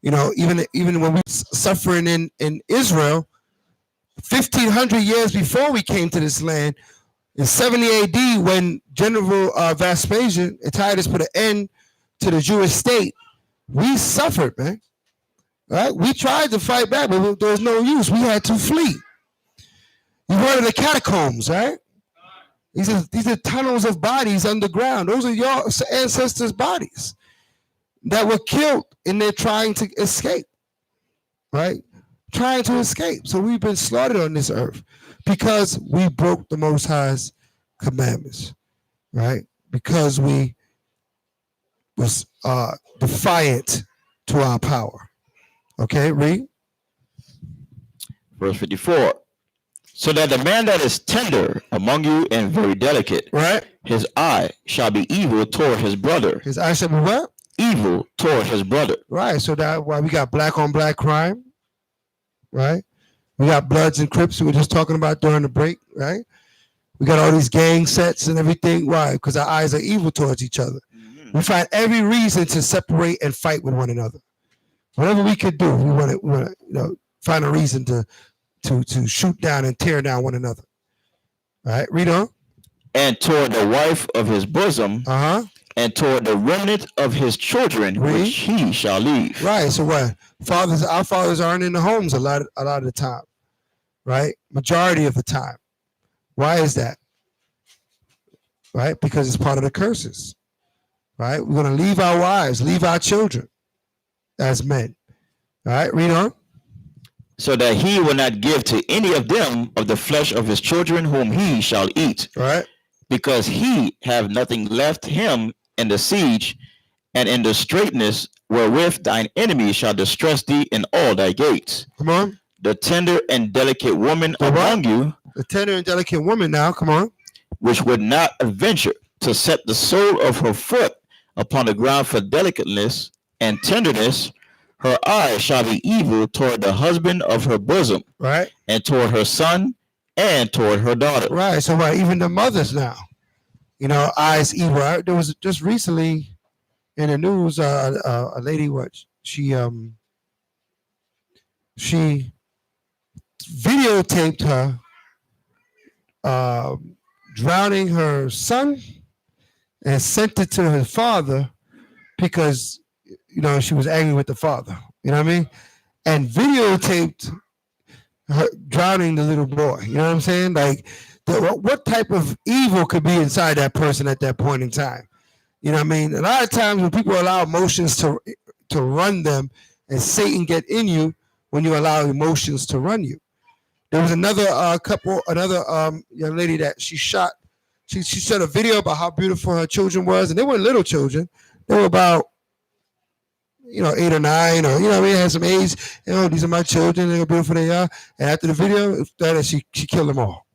Even when we were suffering in Israel, 1,500 years before we came to this land, in 70 AD, when General Vespasian and Titus put an end to the Jewish state, we suffered, man. Right? We tried to fight back, but there was no use. We had to flee. You heard of the catacombs, right? These are tunnels of bodies underground. Those are your ancestors' bodies that were killed in their trying to escape, right? Trying to escape. So we've been slaughtered on this earth because we broke the Most High's commandments, right? Because we was defiant to our power. Okay, read. Verse 54. So that the man that is tender among you and very delicate, right, his eye shall be evil toward his brother. His eye shall be what? Evil toward his brother. Right. So that's why we got black on black crime. Right. We got Bloods and Crips we were just talking about during the break. Right. We got all these gang sets and everything. Why? Because our eyes are evil towards each other. Mm-hmm. We find every reason to separate and fight with one another. Whatever we could do, we want to, find a reason to shoot down and tear down one another. All right, read on. And toward the wife of his bosom, and toward the remnant of his children, which he shall leave. Right. So what? Our fathers aren't in the homes a lot of the time. Right? Majority of the time. Why is that? Right? Because it's part of the curses. Right? We're going to leave our wives, leave our children as men. All right, read on. So that he will not give to any of them of the flesh of his children whom he shall eat. Right. Because he have nothing left him in the siege, and in the straitness wherewith thine enemies shall distress thee in all thy gates. Come on. The tender and delicate woman among you. The tender and delicate woman now, come on. Which would not venture to set the sole of her foot upon the ground for delicateness and tenderness, her eye shall be evil toward the husband of her bosom. Right. And toward her son and toward her daughter. Right. So even the mothers now, eyes evil. There was just recently in the news a lady, she videotaped her drowning her son and sent it to her father because she was angry with the father. You know what I mean? And videotaped her drowning the little boy. You know what I'm saying? Like, what type of evil could be inside that person at that point in time? You know what I mean? A lot of times when people allow emotions to run them, and Satan get in you when you allow emotions to run you. There was another young lady that she shot. She shot a video about how beautiful her children was, and they weren't little children. They were about 8 or 9, or had some age. These are my children. They're beautiful they are. And after the video, she killed them all.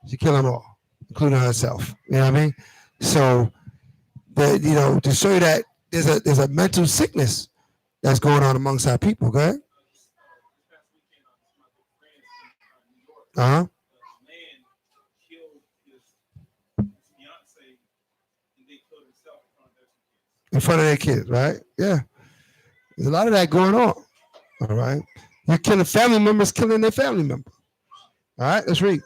She killed them all, including herself. You know what I mean? So, to show you that there's a mental sickness that's going on amongst our people. Okay. In front of their kids, right? Yeah. There's a lot of that going on. All right. You're killing family members, killing their family member. All right, let's read.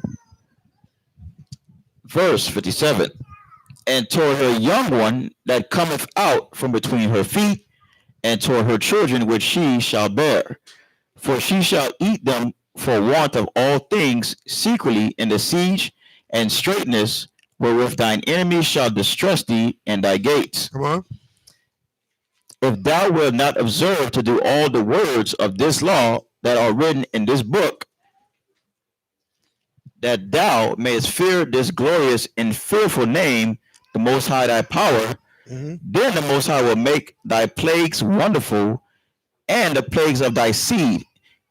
Verse 57. And toward her young one that cometh out from between her feet, and toward her children which she shall bear. For she shall eat them for want of all things secretly in the siege and straitness, wherewith thine enemies shall distress thee in thy gates. Come on. If thou wilt not observe to do all the words of this law that are written in this book, that thou mayest fear this glorious and fearful name, the Most High thy power, then the Most High will make thy plagues wonderful, and the plagues of thy seed,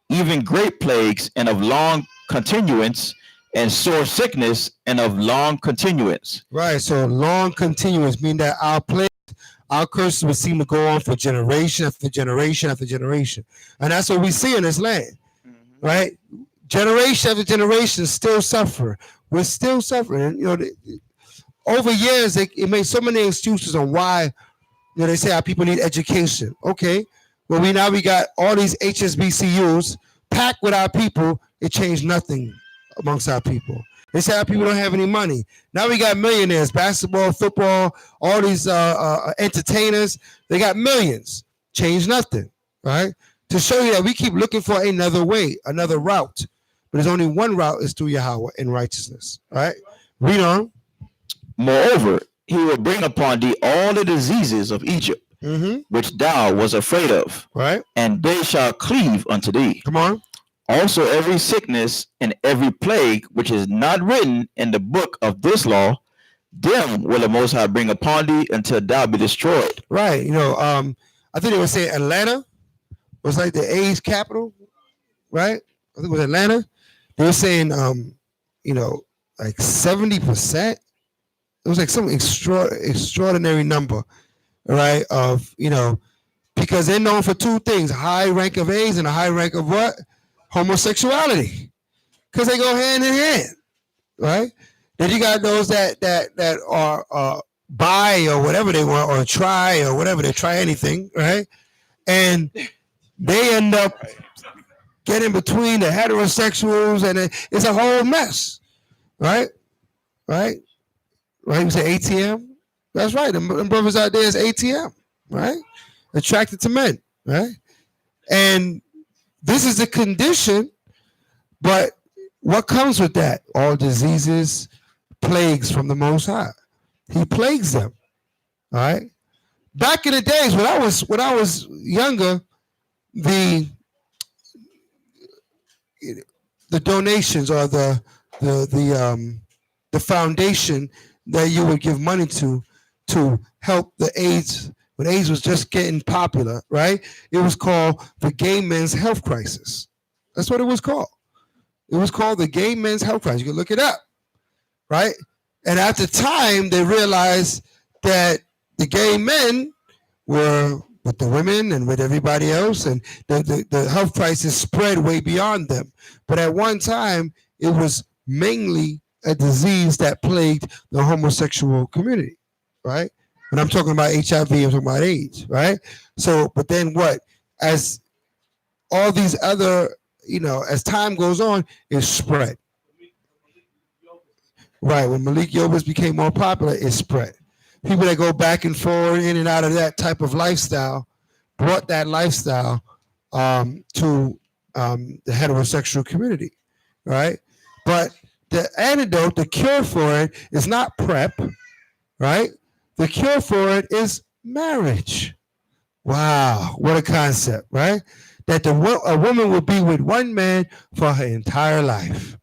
even great plagues and of long continuance, and sore sickness, and of long continuance. Right. So long continuance mean that our curses would seem to go on for generation after generation after generation, and that's what we see in this land. Right. Generation after generation still suffer. We're still suffering. You know, over years, it made so many excuses on why. You know, they say our people need education. Okay, well, we got all these HSBCUs packed with our people. It changed nothing amongst our people. They say our people don't have any money. Now we got millionaires, basketball, football, all these entertainers. They got millions. Change nothing, right? To show you that we keep looking for another way, another route. But there's only one route is through Yahweh in righteousness, right? Read on. Moreover, he will bring upon thee all the diseases of Egypt, which thou was afraid of, right? And they shall cleave unto thee. Come on. Also every sickness and every plague which is not written in the book of this law, them will the Most High bring upon thee until thou be destroyed. Right. You know, I think they were saying Atlanta was like the AIDS capital, right? I think it was Atlanta. They were saying, you know, like 70%. It was like some extraordinary number, right? Of, you know, because they're known for two things: high rank of AIDS and a high rank of what? Homosexuality. Because they go hand in hand, right? Then you got those that are bi or whatever they want, or try or whatever, they try anything, right? And they end up getting between the heterosexuals, and it's a whole mess, right? Right? Right? We say ATM. That's right. Them brothers out there is ATM, right? Attracted to men, right? And this is the condition, but what comes with that? All diseases, plagues from the Most High. He plagues them, all right? Back in the days when I was younger, the donations or the foundation that you would give money to help the AIDS, when AIDS was just getting popular, right? It was called the Gay Men's Health Crisis. That's what it was called. It was called the Gay Men's Health Crisis. You can look it up, right? And at the time, they realized that the gay men were with the women and with everybody else, and the health crisis spread way beyond them. But at one time, it was mainly a disease that plagued the homosexual community, right? When I'm talking about HIV, I'm talking about AIDS, right? So, but then what? As all these other, you know, as time goes on, it spread. Right, when Malik Yobas became more popular, it spread. People that go back and forth, in and out of that type of lifestyle, brought that lifestyle to the heterosexual community, right? But the antidote, the cure for it is not PrEP, right? The cure for it is marriage. Wow, what a concept, right? That a woman will be with one man for her entire life.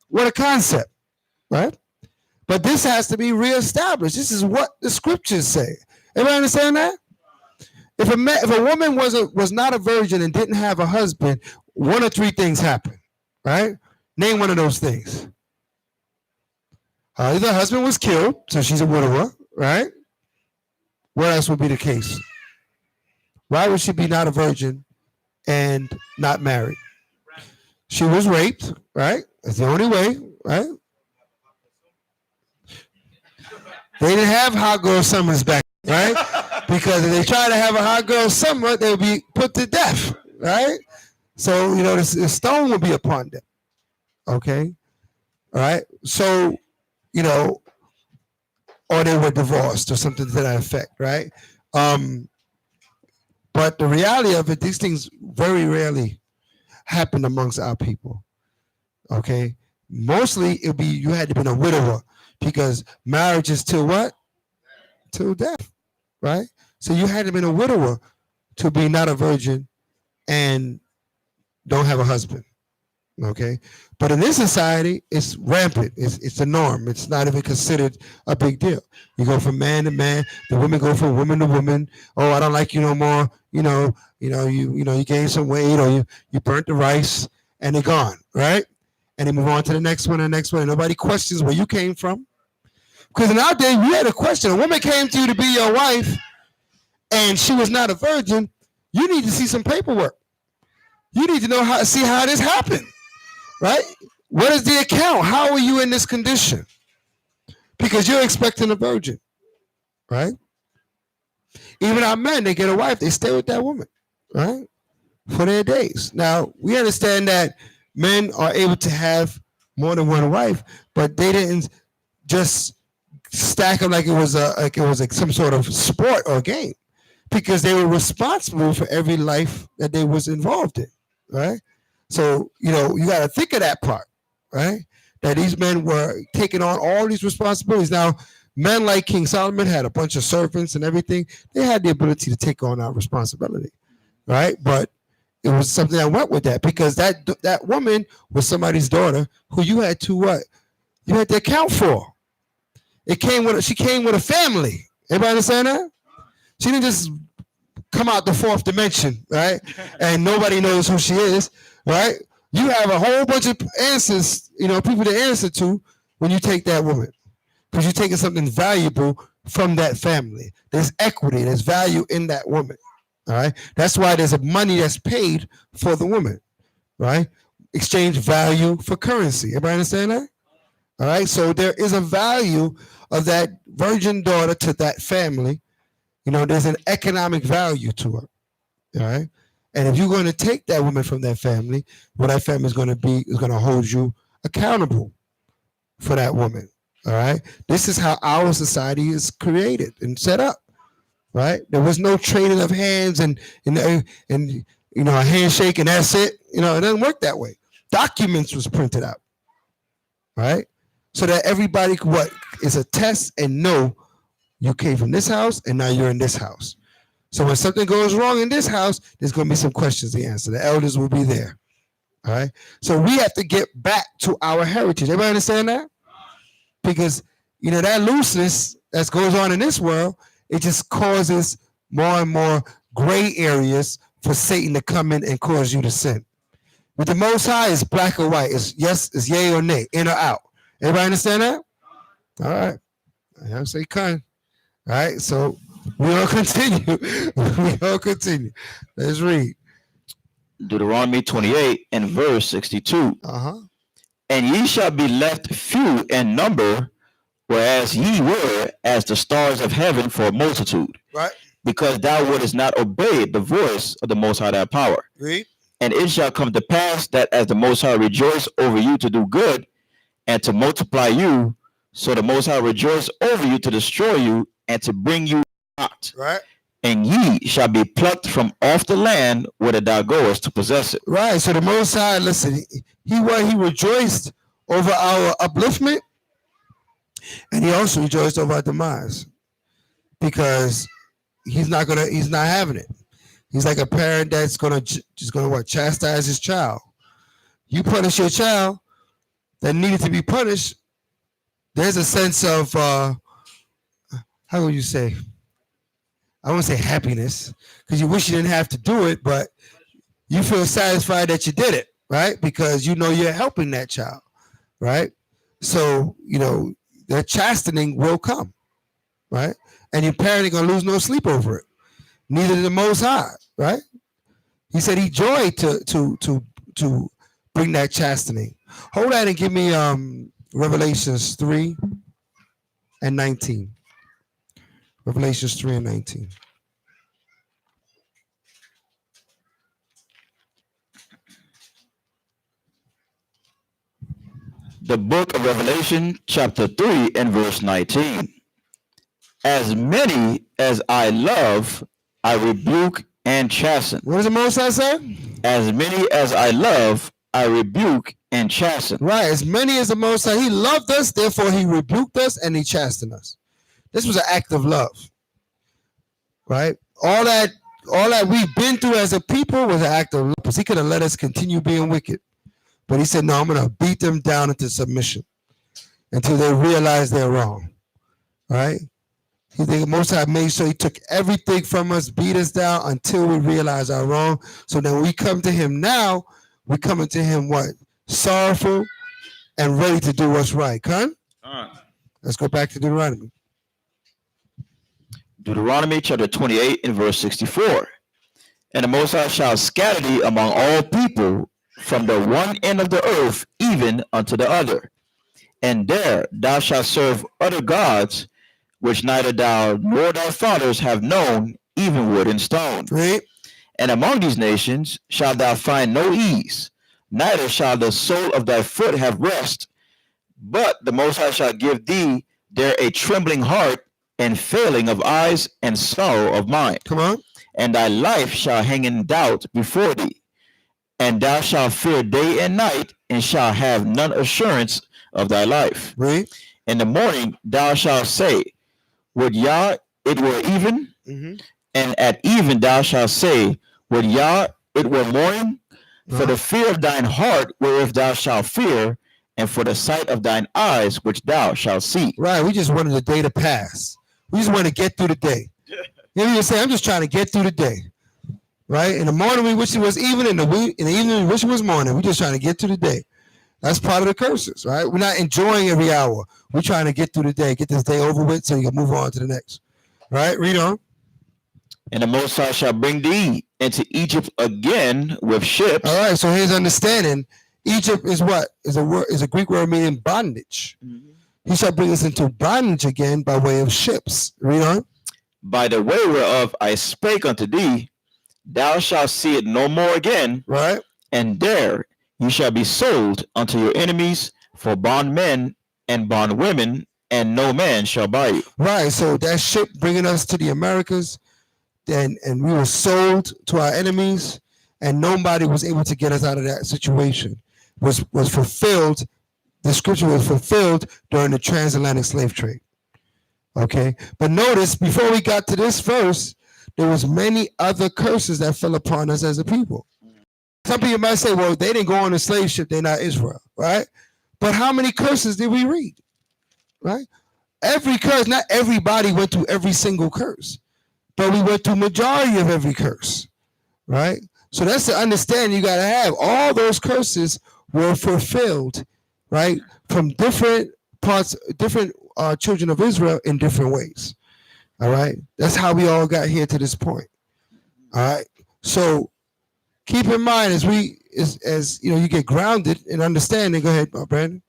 What a concept, right? But this has to be reestablished. This is what the scriptures say. Everybody understand that? If a woman was not a virgin and didn't have a husband, one of three things happen, right? Name one of those things. Either the husband was killed, so she's a widower, right? What else would be the case? Why would she be not a virgin and not married? She was raped, right? That's the only way, right? They didn't have hot girl summers back, right? Because if they try to have a hot girl summer, they'll be put to death, right? So, you know, the stone will be upon them, okay? All right? So, you know, or they were divorced or something to that effect, right? But the reality of it, these things very rarely happen amongst our people, okay? Mostly it'll be you had to be a widower because marriage is till what? Till death, right? So you had to be a widower to be not a virgin and don't have a husband, okay? But in this society, it's rampant. It's the norm. It's not even considered a big deal. You go from man to man. The women go from woman to woman. Oh, I don't like you no more. You gained some weight or you burnt the rice and they're gone, right? and they move on to the next one and the next one. And nobody questions where you came from. Because in our day, we had a question. A woman came to you to be your wife, and she was not a virgin. You need to see some paperwork. You need to know see how this happened, right? What is the account? How are you in this condition? Because you're expecting a virgin, right? Even our men, they get a wife, they stay with that woman, right? For their days. Now, we understand that men are able to have more than one wife, but they didn't just stack them like it was some sort of sport or game, because they were responsible for every life that they was involved in, right? So, you got to think of that part, right? That these men were taking on all these responsibilities. Now, men like King Solomon had a bunch of servants and everything. They had the ability to take on that responsibility, right? But it was something that went with that, because that woman was somebody's daughter who you had to what? You had to account for. She came with a family. Everybody understand that? She didn't just come out the fourth dimension, right? And nobody knows who she is, right? You have a whole bunch of answers, people to answer to when you take that woman, because you're taking something valuable from that family. There's equity, there's value in that woman, all right? That's why there's a money that's paid for the woman, right? Exchange value for currency. Everybody understand that? All right, so there is a value of that virgin daughter to that family. There's an economic value to her, all right? And if you're going to take that woman from that family, what that family is going to be is going to hold you accountable for that woman, all right? This is how our society is created and set up, right? There was no trading of hands and a handshake and that's it. It doesn't work that way. Documents was printed out, right? So that everybody is a test and know you came from this house and now you're in this house. So when something goes wrong in this house, there's going to be some questions to answer. The elders will be there, all right? So we have to get back to our heritage. Everybody understand that? Because, that looseness that goes on in this world, it just causes more and more gray areas for Satan to come in and cause you to sin. With the Most High, it's black or white. It's yes, it's yay or nay, in or out. Everybody understand that? All right. I say kind. All right. So we'll continue. Let's read. Deuteronomy 28 and verse 62. And ye shall be left few in number, whereas ye were as the stars of heaven for multitude. Right. Because thou wouldest not obey the voice of the Most High thy power. Read. And it shall come to pass that as the Most High rejoice over you to do good and to multiply you, so the Most High rejoice over you to destroy you and to bring you out. Right. And ye shall be plucked from off the land whither thou goest to possess it. Right. So the Most High, listen, he rejoiced over our upliftment, and he also rejoiced over our demise, because he's not having it. He's like a parent that's gonna chastise his child. You punish your child that needed to be punished. There's a sense of how would you say? I won't say happiness, because you wish you didn't have to do it, but you feel satisfied that you did it, right? Because you're helping that child, right? So the chastening will come, right? And your parent ain't gonna lose no sleep over it. Neither the Most High, right? He said he joyed to bring that chastening. Hold that and give me Revelations 3 and 19. Revelations 3 and 19. The book of Revelation, chapter 3 and verse 19. As many as I love, I rebuke and chasten. What does the Most High say? As many as I love, I rebuke and chasten. Right, as many as the Most High. He loved us, therefore he rebuked us and he chastened us. This was an act of love, right? All that we've been through as a people was an act of love, because he could have let us continue being wicked. But he said, no, I'm going to beat them down into submission until they realize they're wrong, right? The Most High made sure he took everything from us, beat us down until we realize our wrong. So then when we come to him now, we coming to him what? Sorrowful, and ready to do what's right. Con? Uh, Let's go back to Deuteronomy. Deuteronomy chapter 28 and verse 64. And the Most High shall scatter thee among all people from the one end of the earth even unto the other. And there thou shalt serve other gods, which neither thou nor thy fathers have known, even wood and stone. Right? And among these nations shalt thou find no ease, neither shall the sole of thy foot have rest. But the Most High shall give thee there a trembling heart, and failing of eyes, and sorrow of mind. Come on. And thy life shall hang in doubt before thee, and thou shalt fear day and night, and shalt have none assurance of thy life. Right? In the morning thou shalt say, Would Yah it were even? Mm-hmm. And at even thou shalt say, Would Yah it were morning? For the fear of thine heart wherewith thou shalt fear, and for the sight of thine eyes which thou shalt see. Right. We just wanted the day to pass. We just want to get through the day. You know, you say, I'm just trying to get through the day. Right? In the morning we wish it was even, in the evening we wish it was morning. We're just trying to get through the day. That's part of the curses, right? We're not enjoying every hour. We're trying to get through the day, get this day over with so you can move on to the next. Right? Read on. And the Most High shall bring thee into Egypt again with ships. All right, so here's understanding. Egypt is what? Is a Greek word meaning bondage. Mm-hmm. He shall bring us into bondage again by way of ships. Read on. By the way whereof I spake unto thee, thou shalt see it no more again. Right. And there you shall be sold unto your enemies for bondmen and bondwomen, and no man shall buy you. Right. So that ship bringing us to the Americas, and we were sold to our enemies, and nobody was able to get us out of that situation. Was fulfilled. The scripture was fulfilled during the transatlantic slave trade. Okay. But notice, before we got to this verse, there was many other curses that fell upon us as a people. Some people might say, well, they didn't go on a slave ship, they're not Israel, right? But how many curses did we read? Right? Every curse, not everybody went through every single curse, but we went through majority of every curse, right? So that's the understanding you got to have. All those curses were fulfilled, right? From different parts, different children of Israel in different ways. All right. That's how we all got here to this point. All right. So keep in mind as you know, you get grounded in understanding. Go ahead, Brandon.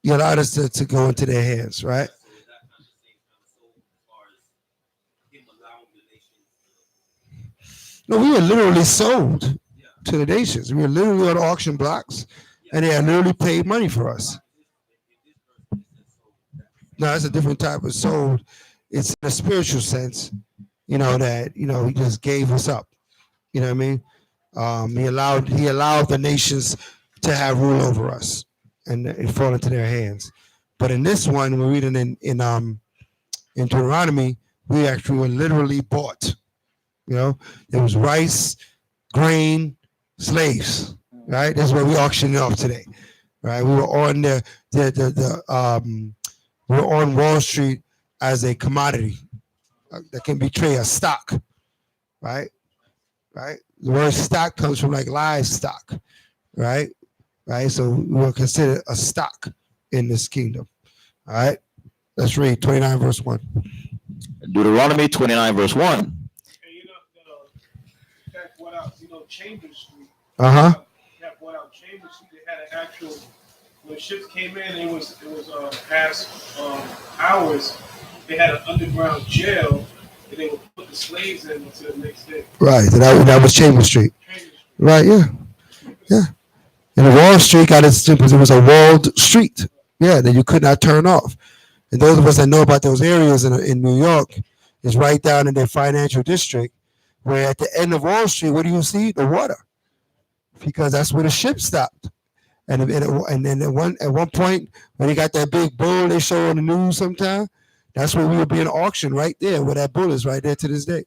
You allowed us to go into their hands, right? No, we were literally sold to the nations. We were literally on auction blocks, and they had literally paid money for us. No, it's a different type of sold. It's in a spiritual sense, you know, that, you know, he just gave us up. You know what I mean? He allowed the nations to have rule over us and it fall into their hands. But in this one, we're reading in Deuteronomy, we actually were literally bought. You know, there was rice, grain, slaves. Right, that's what we auctioned off today. Right, we were on we were on Wall Street as a commodity that can be traded, a stock. Right, right. The word stock comes from like livestock. Right, right. So we were considered a stock in this kingdom. All right, let's read 29 verse 1. Deuteronomy 29 verse 1. And that what out, Chambers Street. Uh-huh. That what out Chambers Street, they had an actual, when ships came in, it was past hours, they had an underground jail, and they would put the slaves in until the next day. Right, so that was Chambers Street. Right, yeah. Yeah. And the Wall Street got its because it was a walled street. Yeah, that you could not turn off. And those of us that know about those areas in New York, is right down in their financial district, where at the end of Wall Street, what do you see? The water. Because that's where the ship stopped. And then at one point, when they got that big bull they show on the news sometime, that's where we were being auctioned right there, where that bull is right there to this day.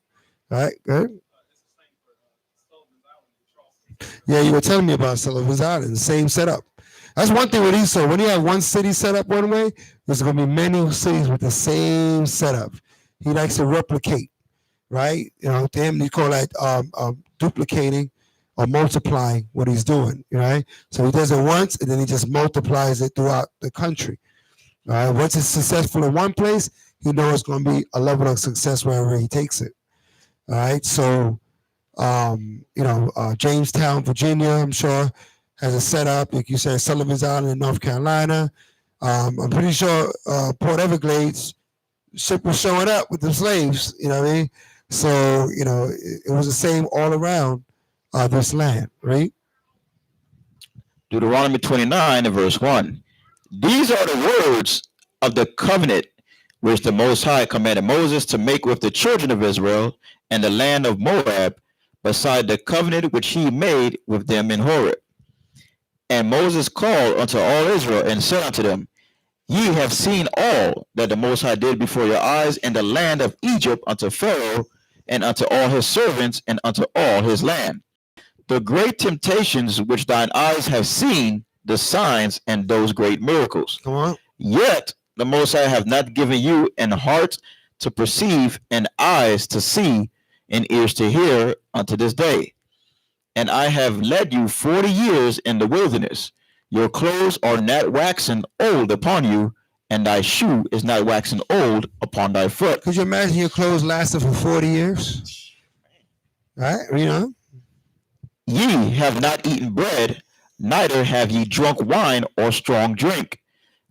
All right, good. Yeah, you were telling me about Sullivan's Island, the same setup. That's one thing with Esau. When you have one city set up one way, there's going to be many cities with the same setup. He likes to replicate, right? You know, to him, you call that duplicating or multiplying what he's doing, right? So he does it once, and then he just multiplies it throughout the country. All right. Once it's successful in one place, he knows it's going to be a level of success wherever he takes it. All right. So, Jamestown, Virginia, I'm sure has a setup. Like you said, Sullivan's Island in North Carolina. I'm pretty sure Port Everglades ship was showing up with the slaves. You know what I mean? So, it was the same all around this land, right? Deuteronomy 29 and verse 1. These are the words of the covenant which the Most High commanded Moses to make with the children of Israel and the land of Moab, beside the covenant which he made with them in Horeb. And Moses called unto all Israel and said unto them, Ye have seen all that the Most High did before your eyes in the land of Egypt unto Pharaoh and unto all his servants and unto all his land. The great temptations which thine eyes have seen, the signs and those great miracles. Come on. Yet the Most High have not given you an heart to perceive, and eyes to see, and ears to hear unto this day. And I have led you 40 years in the wilderness. Your clothes are not waxen old upon you, and thy shoe is not waxen old upon thy foot. Could you imagine your clothes lasted for 40 years? Right? Ye have not eaten bread, neither have ye drunk wine or strong drink,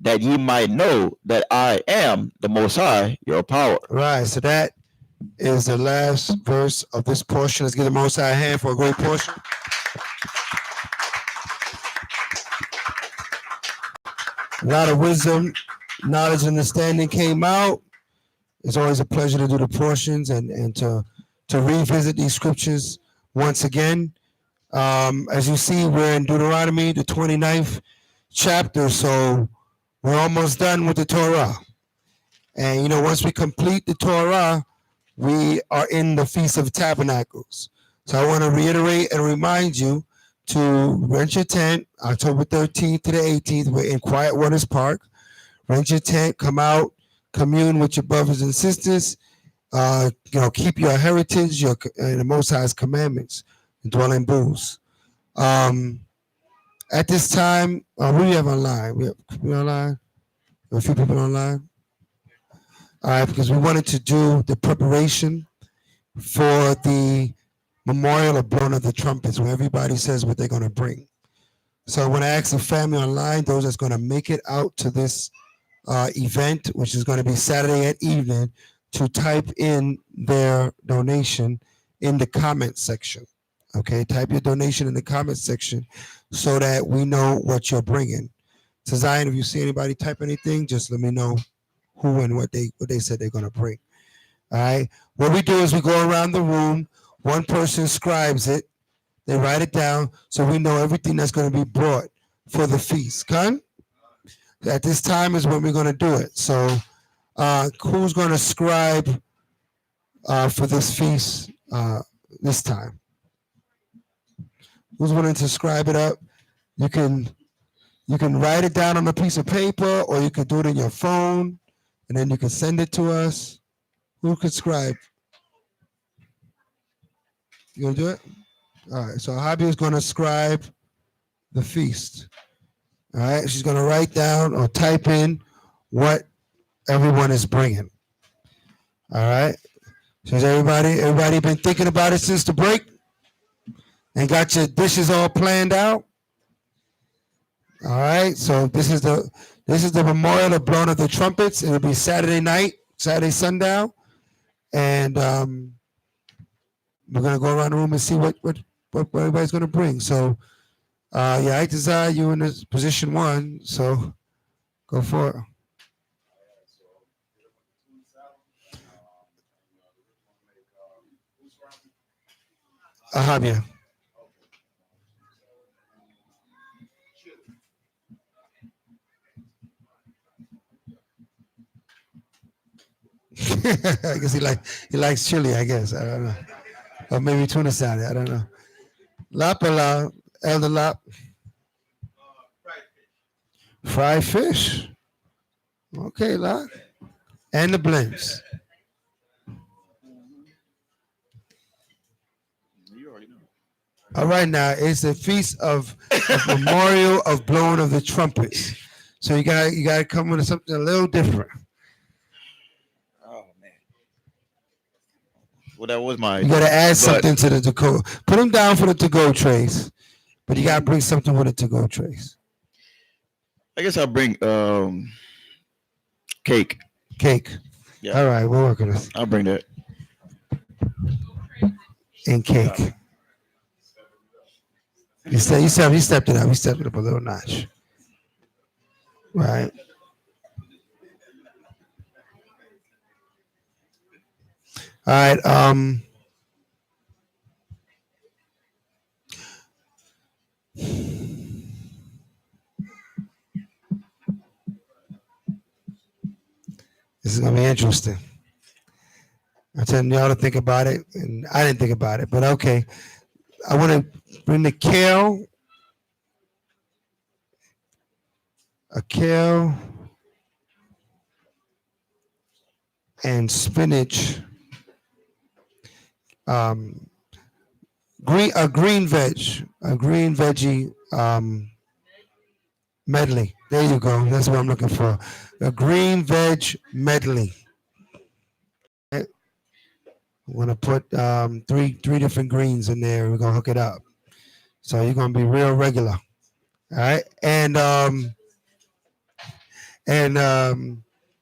that ye might know that I am the Most High, your power. Right. So that is the last verse of this portion. Let's give the Most High a hand for a great portion. A lot of wisdom, knowledge, and understanding came out. It's always a pleasure to do the portions and to revisit these scriptures once again. As you see, we're in Deuteronomy, the 29th chapter, so we're almost done with the Torah. And, once we complete the Torah, we are in the Feast of Tabernacles. So I want to reiterate and remind you to rent your tent October 13th to the 18th. We're in Quiet Waters Park. Rent your tent, come out, commune with your brothers and sisters. Keep your heritage, and the Most High's commandments, and dwell in booths. At this time, who do we have online? We have people online? A few people online? All right, because we wanted to do the preparation for the memorial of blowing of the trumpets, where everybody says what they're going to bring. So I want to ask the family online, those that's going to make it out to this event, which is going to be Saturday at evening, to type in their donation in the comment section. Okay, type your donation in the comment section so that we know what you're bringing. So Zion, if you see anybody type anything, just let me know who and what they said they're going to bring. All right. What we do is we go around the room. One person scribes it. They write it down so we know everything that's going to be brought for the feast. Con? At this time is when we're going to do it. So who's going to scribe for this feast this time? Who's willing to scribe it up? You can write it down on a piece of paper, or you can do it in your phone, and then you can send it to us. Who could scribe? You gonna do it? All right. So Habi is gonna scribe the feast. All right. She's gonna write down or type in what everyone is bringing. All right. So has everybody been thinking about it since the break? And got your dishes all planned out? All right. So this is the memorial of blowing of the trumpets. It'll be Saturday night, Saturday sundown, and we're gonna go around the room and see what everybody's gonna bring. So I desire you in this position 1. So go for it. Yeah. I guess he likes chili, I guess. I don't know. Or maybe tuna salad. I don't know. Lap, Elder Lap. Right. Fried fish. Okay, lot. And the blends. You already know. All right, now it's a feast of memorial of blowing of the trumpets. So you gotta come with something a little different. Oh man. Well, that was my. You gotta add But something to the to go. Put them down for the to go trays, but you gotta bring something with the to go trays. I guess I'll bring cake. Cake. Yeah, All right, we're working this I'll bring that. and cake. You stepped it up. You stepped it up a little notch. Right. All right. This is gonna be interesting. I'm telling y'all to think about it, and I didn't think about it, but okay. I want to bring the kale and spinach, um, a green veggie medley. There you go. That's what I'm looking for. A green veg medley. I'm gonna put three different greens in there. We're gonna hook it up. So you're gonna be real regular. All right, and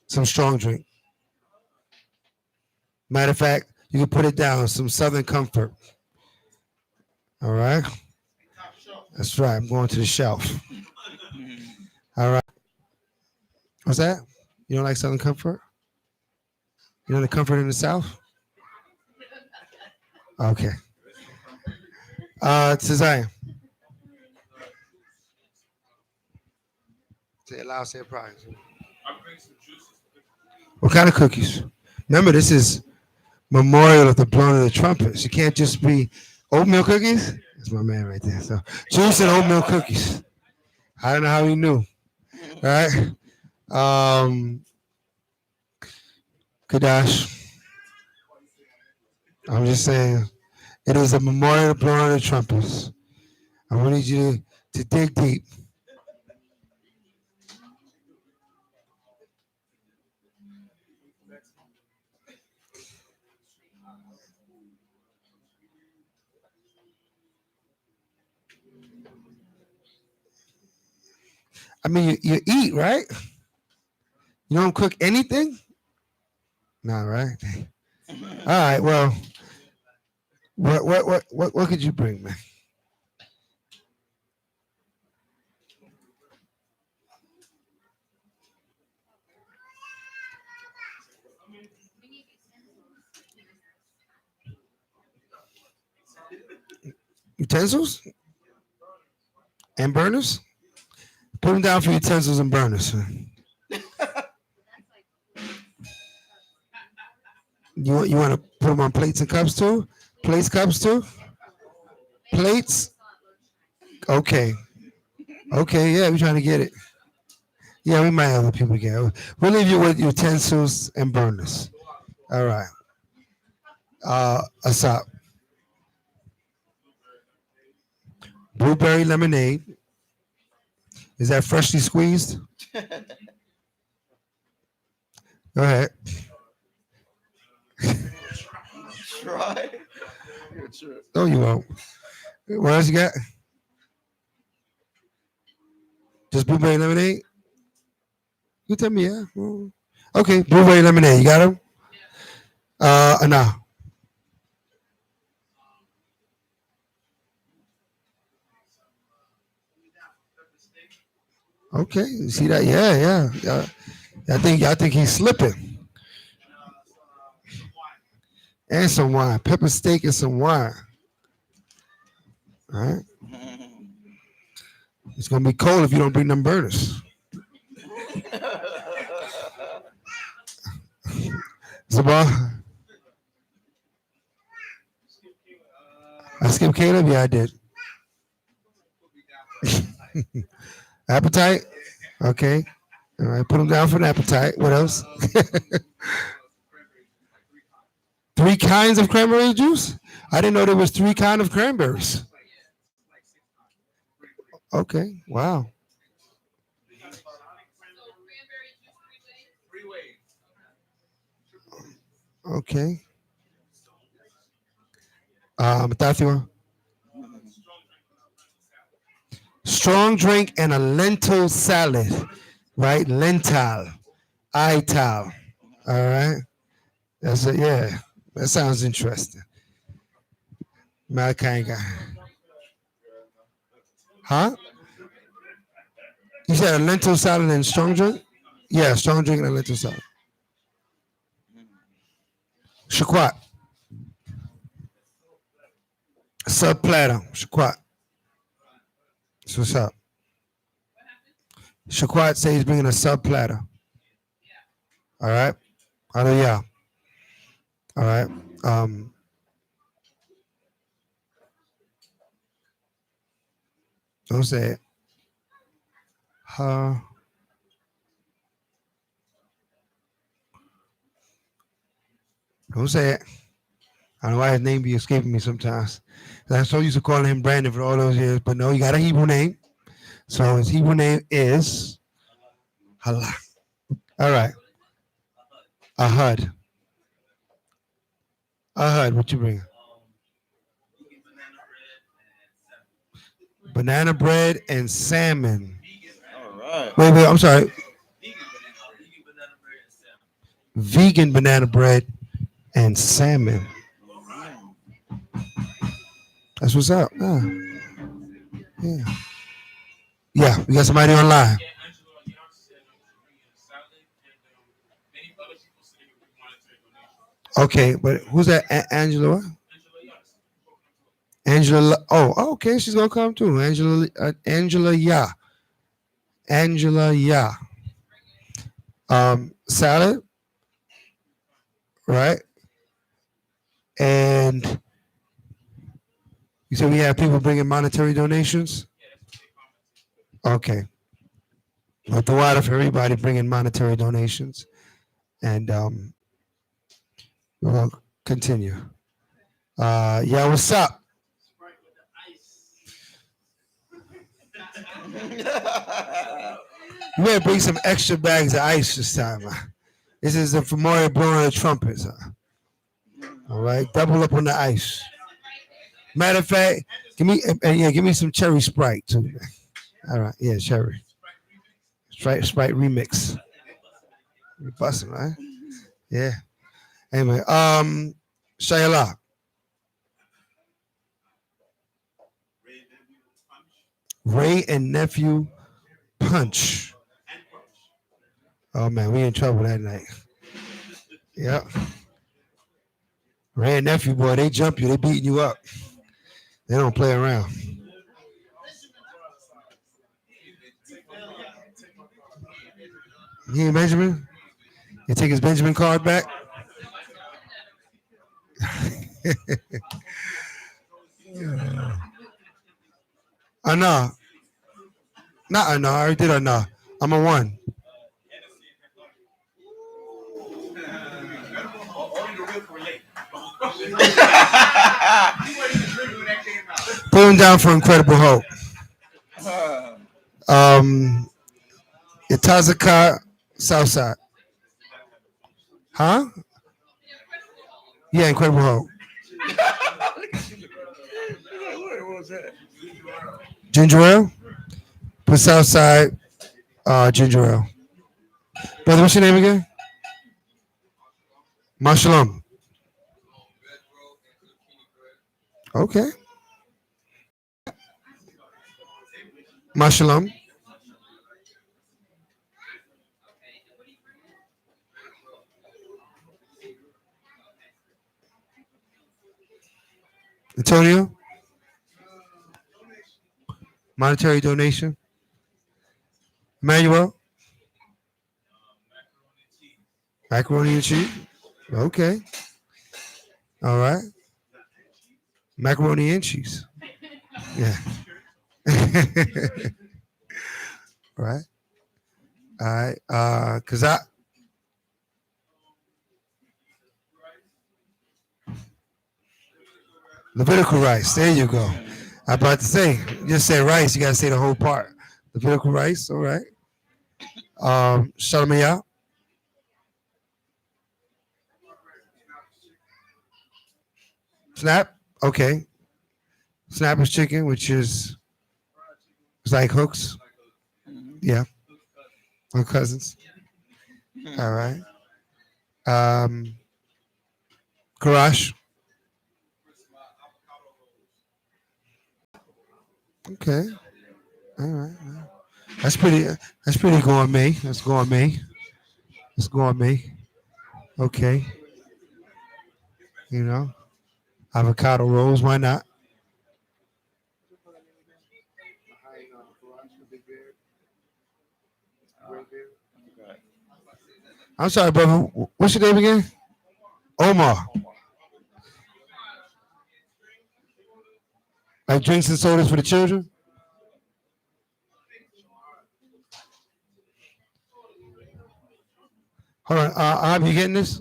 some strong drink. Matter of fact, you can put it down. Some Southern Comfort. All right, that's right. I'm going to the shelf. All right, what's that? You don't like Southern Comfort? You know the comfort in the South? Okay. Cesaria. Say it loud. Say it proud. What kind of cookies? Remember, this is memorial of the blowing of the trumpets. You can't just be oatmeal cookies. That's my man right there. So juice and oatmeal cookies. I don't know how he knew. All right. Kadash. I'm just saying, it is a memorial of the blowing of the trumpets. I want you to dig deep. I mean, you eat, right? You don't cook anything? No, right? All right. Well, what could you bring, man? Utensils and burners? Put them down for utensils and burners. You want to put them on plates and cups too? Plates, cups too? Plates? Okay. Okay, yeah, we're trying to get it. Yeah, we might have other people get it. We'll leave you with utensils and burners. All right. Asap. Blueberry lemonade. Is that freshly squeezed? Go ahead. Try. No, you won't. What else you got? Just blueberry lemonade? You tell me, yeah. Okay, blueberry lemonade. You got them? No. Okay, you see that? Yeah. I think he's slipping. And some wine, pepper steak and some wine. All right, it's gonna be cold if you don't bring them burners. Zabah, I skipped Caleb. Yeah, I did. Appetite. Okay. All right. Put them down for an appetite. What else? Three kinds of cranberry juice? I didn't know there was three kind of cranberries. Okay. Wow. Okay. Matthew, strong drink and a lentil salad, right? Lentil, ital. All right. That's it. Yeah. That sounds interesting. Malachi guy. Huh? You said a lentil salad and strong drink? Yeah, strong drink and a lentil salad. Shaquat. Sub platter. Shaquat. That's what's up. Shaquat says he's bringing a sub platter. All right. Hallelujah. All right. Um, don't say it. Don't say it. I don't know why his name be escaping me sometimes. I'm so used to calling him Brandon for all those years, but no, he got a Hebrew name. So his Hebrew name is Hala. All right. Ahad. Ahad, what you bring? Banana bread and salmon. All right. Wait, I'm sorry. Vegan banana bread and salmon. That's what's up. Yeah. Yeah, we got somebody online. Okay, but who's that? Angela? What? Angela. Oh, okay. She's gonna come too. Angela. Yeah. Angela. Yeah. Salad, right? And you said we have people bringing monetary donations. Okay. But the water for everybody bringing monetary donations, and we'll continue. Yeah. What's up? You better bring some extra bags of ice this time. This is the Memorial blowing the trumpets. All right, double up on the ice. Matter of fact, give me some cherry Sprite too. All right, yeah, cherry Sprite remix. You busting, right? Yeah. Anyway, Shayla, Ray and nephew punch. Oh man, we in trouble that night. Yeah. Ray and nephew, boy, they jump you, they beating you up. They don't play around. He ain't Benjamin? You take his Benjamin card back? Nah. Not nah. I already did nah. I'm a one. Put him down for Incredible Hope. Itazaka Southside. Huh? Yeah, Incredible Hope. Ginger ale? Put Southside ginger ale. Brother, what's your name again? Mashalom. Okay. Mashalom. Antonio? Monetary donation? Emmanuel? Macaroni and cheese? Okay. All right. Macaroni and cheese. Yeah. Right. All right. Cause I Levitical rice. There you go. I about to say, just say rice. You gotta say the whole part. Levitical rice. All right. Shalomiyah. Snap. Okay. Snap is chicken, which is it's like hooks. Yeah. My cousins. All right. Um, Karash. Okay. All right. That's pretty. That's pretty gourmet. That's gourmet. That's gourmet. Okay. You know, avocado rolls. Why not? I'm sorry, brother. What's your name again? Omar. Like drinks and sodas for the children. Hold on. Are you getting this?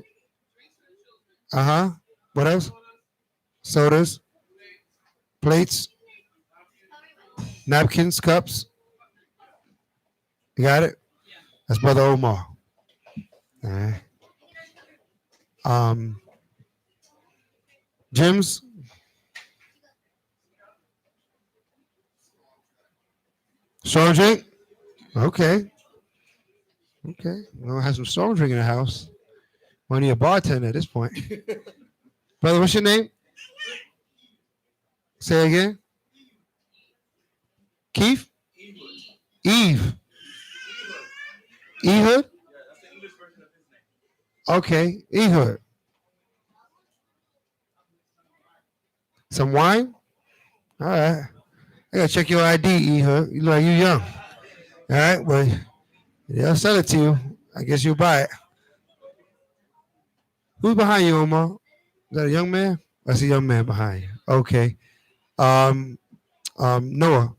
Uh huh. What else? Sodas, plates, napkins, cups. You got it. That's brother Omar. All right. Um, Jim's. Strong drink. Okay. Okay. We're gonna have some strong drink in the house. We need a bartender at this point. Brother, what's your name? Say it again. Keith? Eve. Ehud? Okay. Ehud. Some wine? All right. I gotta check your ID, Ehud. You look like you young. All right. Well, they'll sell it to you. I guess you'll buy it. Who's behind you, Omar? Is that a young man? That's a young man behind you. Okay. Um, Noah.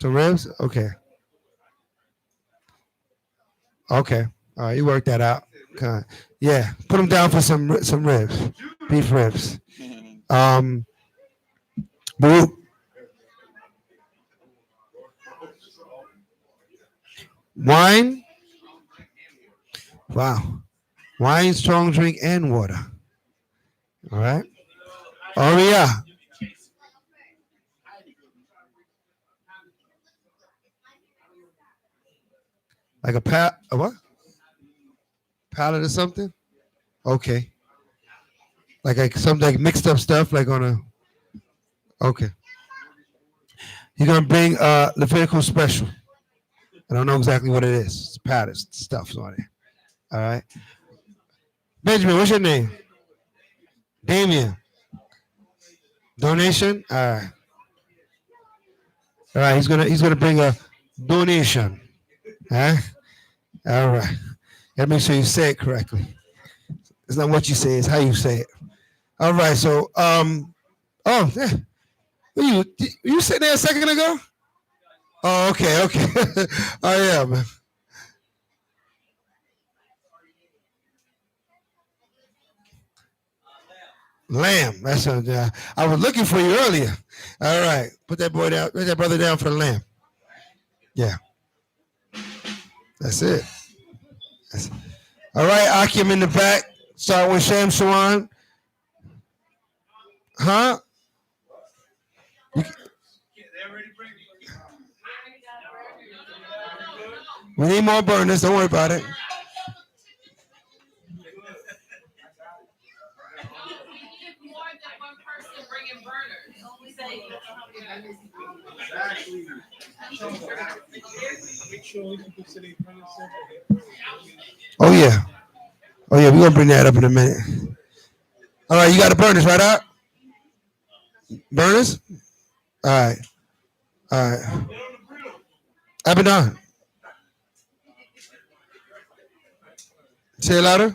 Some ribs? Okay. Okay. All right. You work that out. Okay. Yeah. Put them down for some ribs, beef ribs. Um, Baruch. Wine. Wow. Wine, strong drink, and water. All right. Oh yeah. Like a what? Pallet or something? Okay. Like some like mixed up stuff like on a okay. You're gonna bring Levitical special. I don't know exactly what it is. It's pallet stuff's on it. All right. Benjamin, what's your name? Damien. Donation? All right. All right, he's gonna bring a donation. Huh? All right. Gotta make sure you say it correctly. It's not what you say, it's how you say it. All right, so oh yeah. You sitting there a second ago? Oh, okay, okay. Oh yeah, man. Lamb. That's what I was looking for you earlier. All right. Put that boy down, put that brother down for the lamb. Yeah. That's it. That's, all right, Akim in the back. Start with Sham Shawan. Huh? We need more burners. Don't worry about it. Oh yeah. Oh yeah, we're gonna bring that up in a minute. All right, you got the burners right out? Burners? All right. All right. I've been done. Say it louder.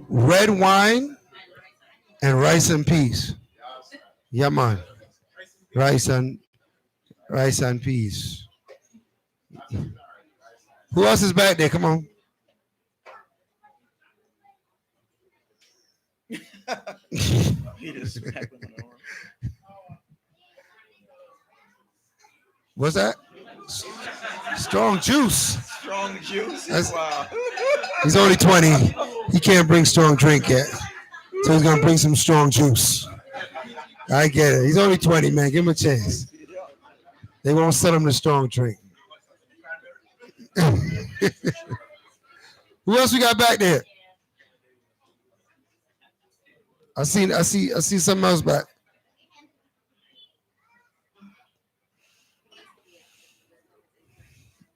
Red wine and rice and peas. Yeah, man. Rice and rice and peas. Who else is back there? Come on. He just smacked him on the arm. What's that? Strong juice. Strong juice. That's- Wow. He's only 20. He can't bring strong drink yet. So he's gonna bring some strong juice. I get it. He's only 20, man. Give him a chance. They won't sell him the strong drink. Who else we got back there? I see something else back.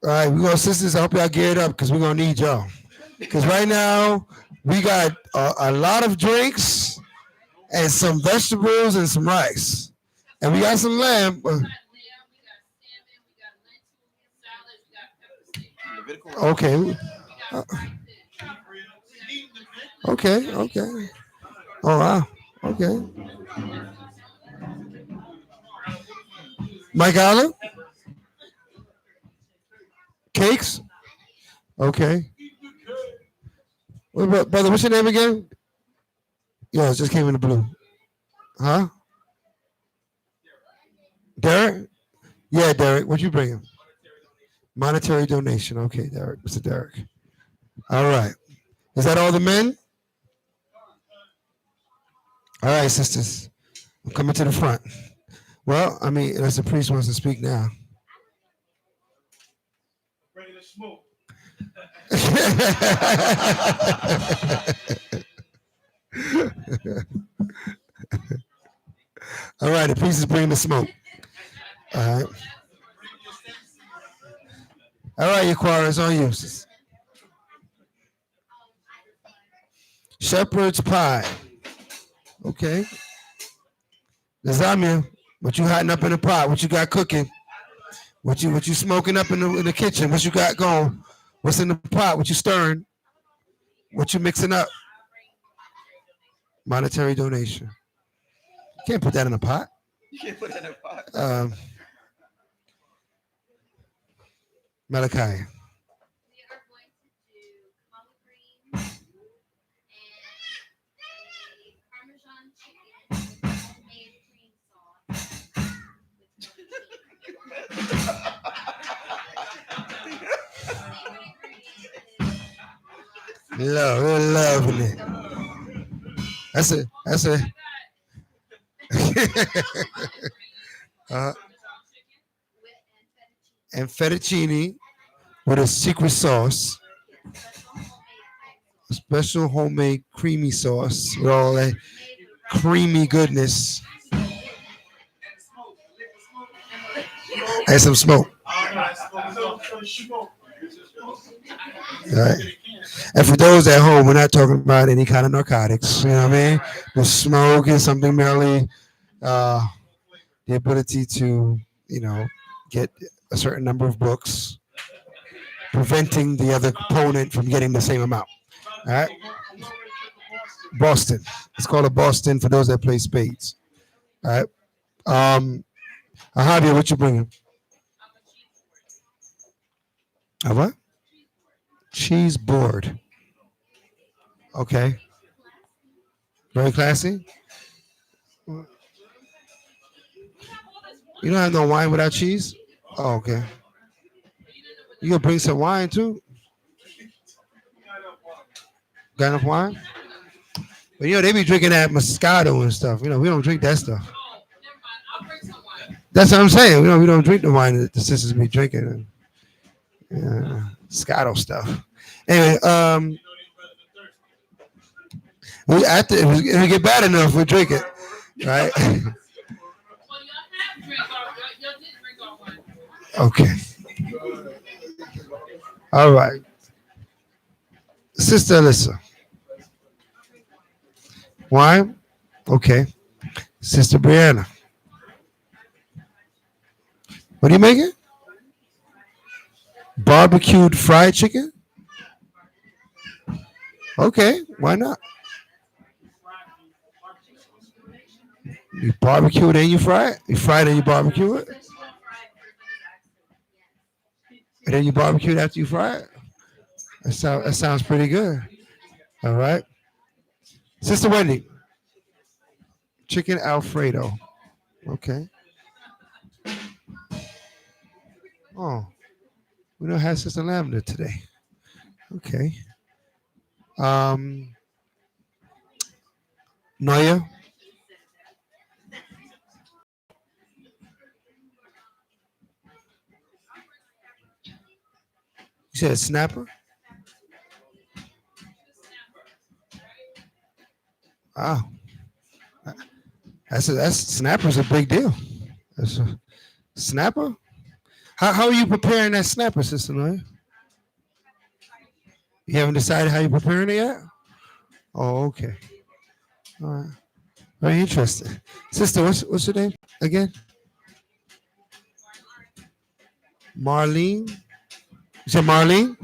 All right, we gonna sisters. I hope y'all geared up because we're gonna need y'all. Because right now we got a lot of drinks and some vegetables and some rice, and we got some lamb. Okay. Uh, okay. Okay. Oh wow. Okay. Mike Allen. Cakes. Okay. What about, brother? What's your name again? Yeah, it just came in the blue. Huh? Derek? Yeah, Derek. What you bringing? Monetary donation. Okay, Derek. Mr. Derek. All right. Is that all the men? All right, sisters. I'm coming to the front. Well, I mean, unless the priest wants to speak now. Ready to smoke. All right, the priest is bringing the smoke. All right. All right, Yaquara, it's on you. Sis. Shepherd's pie. Okay. Lasagna, what you hotting up in the pot? What you got cooking? What you smoking up in the kitchen? What you got going? What's in the pot? What you stirring? What you mixing up? Monetary donation. You can't put that in a pot. You can't put it in a pot. Malachi. We are going to do collard greens and a Parmesan chicken with homemade cream sauce We're loving it. That's a uh, and fettuccine with a secret sauce, a special homemade creamy sauce with all that creamy goodness and some smoke. All right. And for those at home, we're not talking about any kind of narcotics. You know what I mean? The smoke is something merely the ability to, get a certain number of books, preventing the other opponent from getting the same amount. All right. Boston. It's called a Boston for those that play spades. All right. Javier, what you bringing? A what? Cheese board. Okay. Very classy. You don't have no wine without cheese? Oh, okay. You gonna bring some wine too? Got enough wine? But they be drinking that Moscato and stuff. We don't drink that stuff. That's what I'm saying. We don't drink the wine that the sisters be drinking. Moscato stuff. Anyway, if we get bad enough, we'll drink it. Right? Okay. All right. Sister Alyssa. Wine? Okay. Sister Brianna. What are you making? Barbecued fried chicken? Okay, why not? You barbecue it and you fry it? You fry it and you barbecue it? And then you barbecue it after you fry it? That sounds pretty good. All right. Sister Wendy, chicken Alfredo. Okay. Oh, we don't have Sister Lavender today. Okay. Um, Noya, you said snapper? Wow. That's snapper's a big deal. That's a snapper? How are you preparing that snapper, Sister Noya? You haven't decided how you're preparing it yet? Oh, okay. All right. Very interesting. Sister, what's your name again? Marlene? You said Marlene?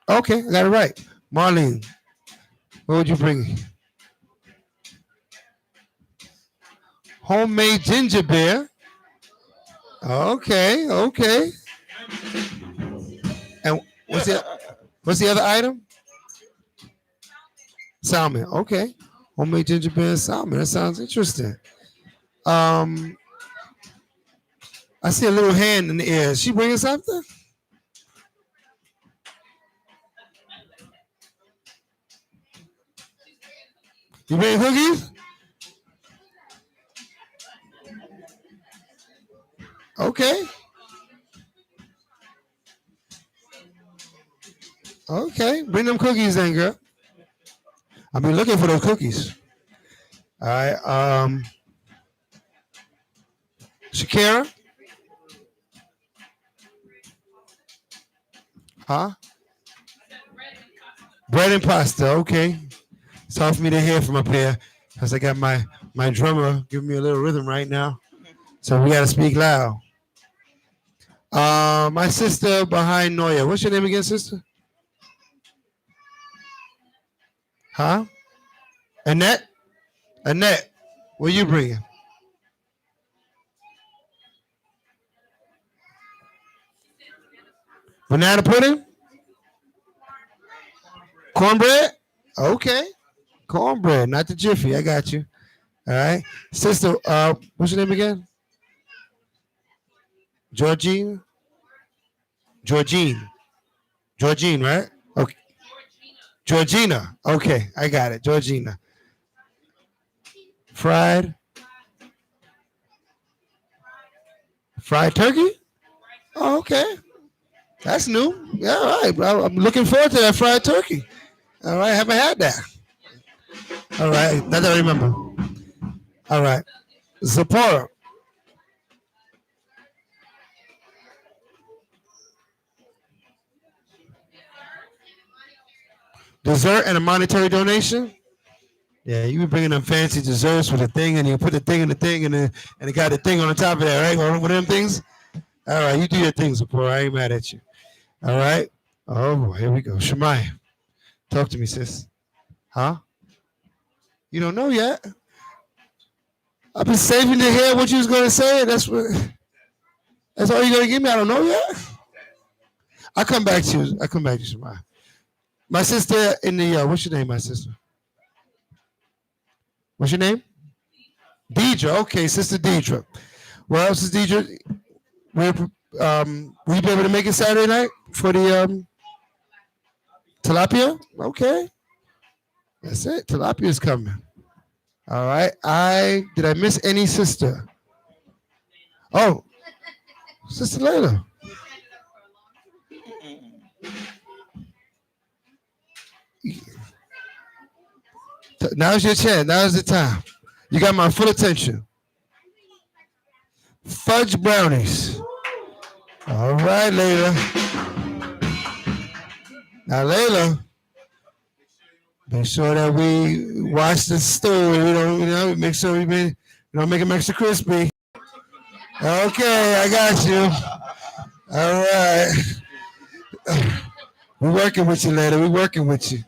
Okay, I got it right. Marlene, what would you bring? Homemade ginger beer. Okay, okay. And what's the other item? Salmon. Okay. Homemade ginger beer and salmon. That sounds interesting. Um, I see a little hand in the air. Is she bringing something? You bringing cookies? Okay. Okay. Bring them cookies then, girl. I've been looking for those cookies. All right. Shakira? Huh? Bread and pasta. Okay. It's hard for me to hear from up here because I got my drummer giving me a little rhythm right now. So we got to speak loud. My sister behind Noya. What's your name again, sister? Huh? Annette? Annette, what you bringing? Banana pudding? Cornbread? Okay. Cornbread, not the jiffy. I got you. All right. Sister, what's your name again? Georgine? Georgine. Georgine, right? Okay. Georgina. Okay, I got it. Georgina. Fried turkey? Oh, okay. That's new. Yeah, all right. I'm looking forward to that fried turkey. All right, haven't had that. All right, not that I remember. All right. Zipporah. Dessert and a monetary donation? Yeah, you be bringing them fancy desserts with a thing, and you put the thing in the thing, and it got the thing on the top of that, right? One of them things. All right, you do your thing, Zipporah. I ain't mad at you. All right. Oh, here we go. Shemai, talk to me, sis. Huh? You don't know yet? I've been saving to hear what you was gonna say. That's all you're gonna give me. I don't know yet. I'll come back to you. I'll come back to you, Shemai. My sister in the what's your name, my sister? What's your name? Deidre. Okay, Sister Deidre. What else is Deidre? Will you be able to make it Saturday night for the tilapia? Okay, that's it. Tilapia is coming. All right. Did I miss any sister? Oh, Sister Layla. Now's your chance. Now's the time. You got my full attention. Fudge brownies. All right, Layla. Now, Layla, make sure that we watch the stove. We don't, make sure we don't make them extra crispy. Okay, I got you. All right. We're working with you, Layla. We're working with you.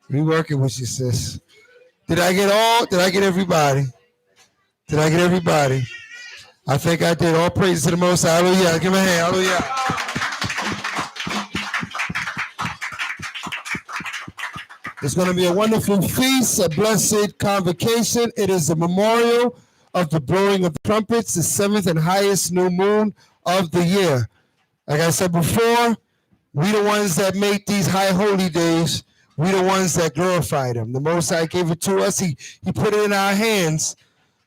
We're working with you, sis. Did I get everybody? Did I get everybody? I think I did. All praise to the Most High. Hallelujah. Give me a hand. Hallelujah. It's going to be a wonderful feast, a blessed convocation. It is a memorial of the blowing of the trumpets, the seventh and highest new moon of the year. Like I said before, we the ones that make these high holy days. We the ones that glorify them. The Most High gave it to us. He put it in our hands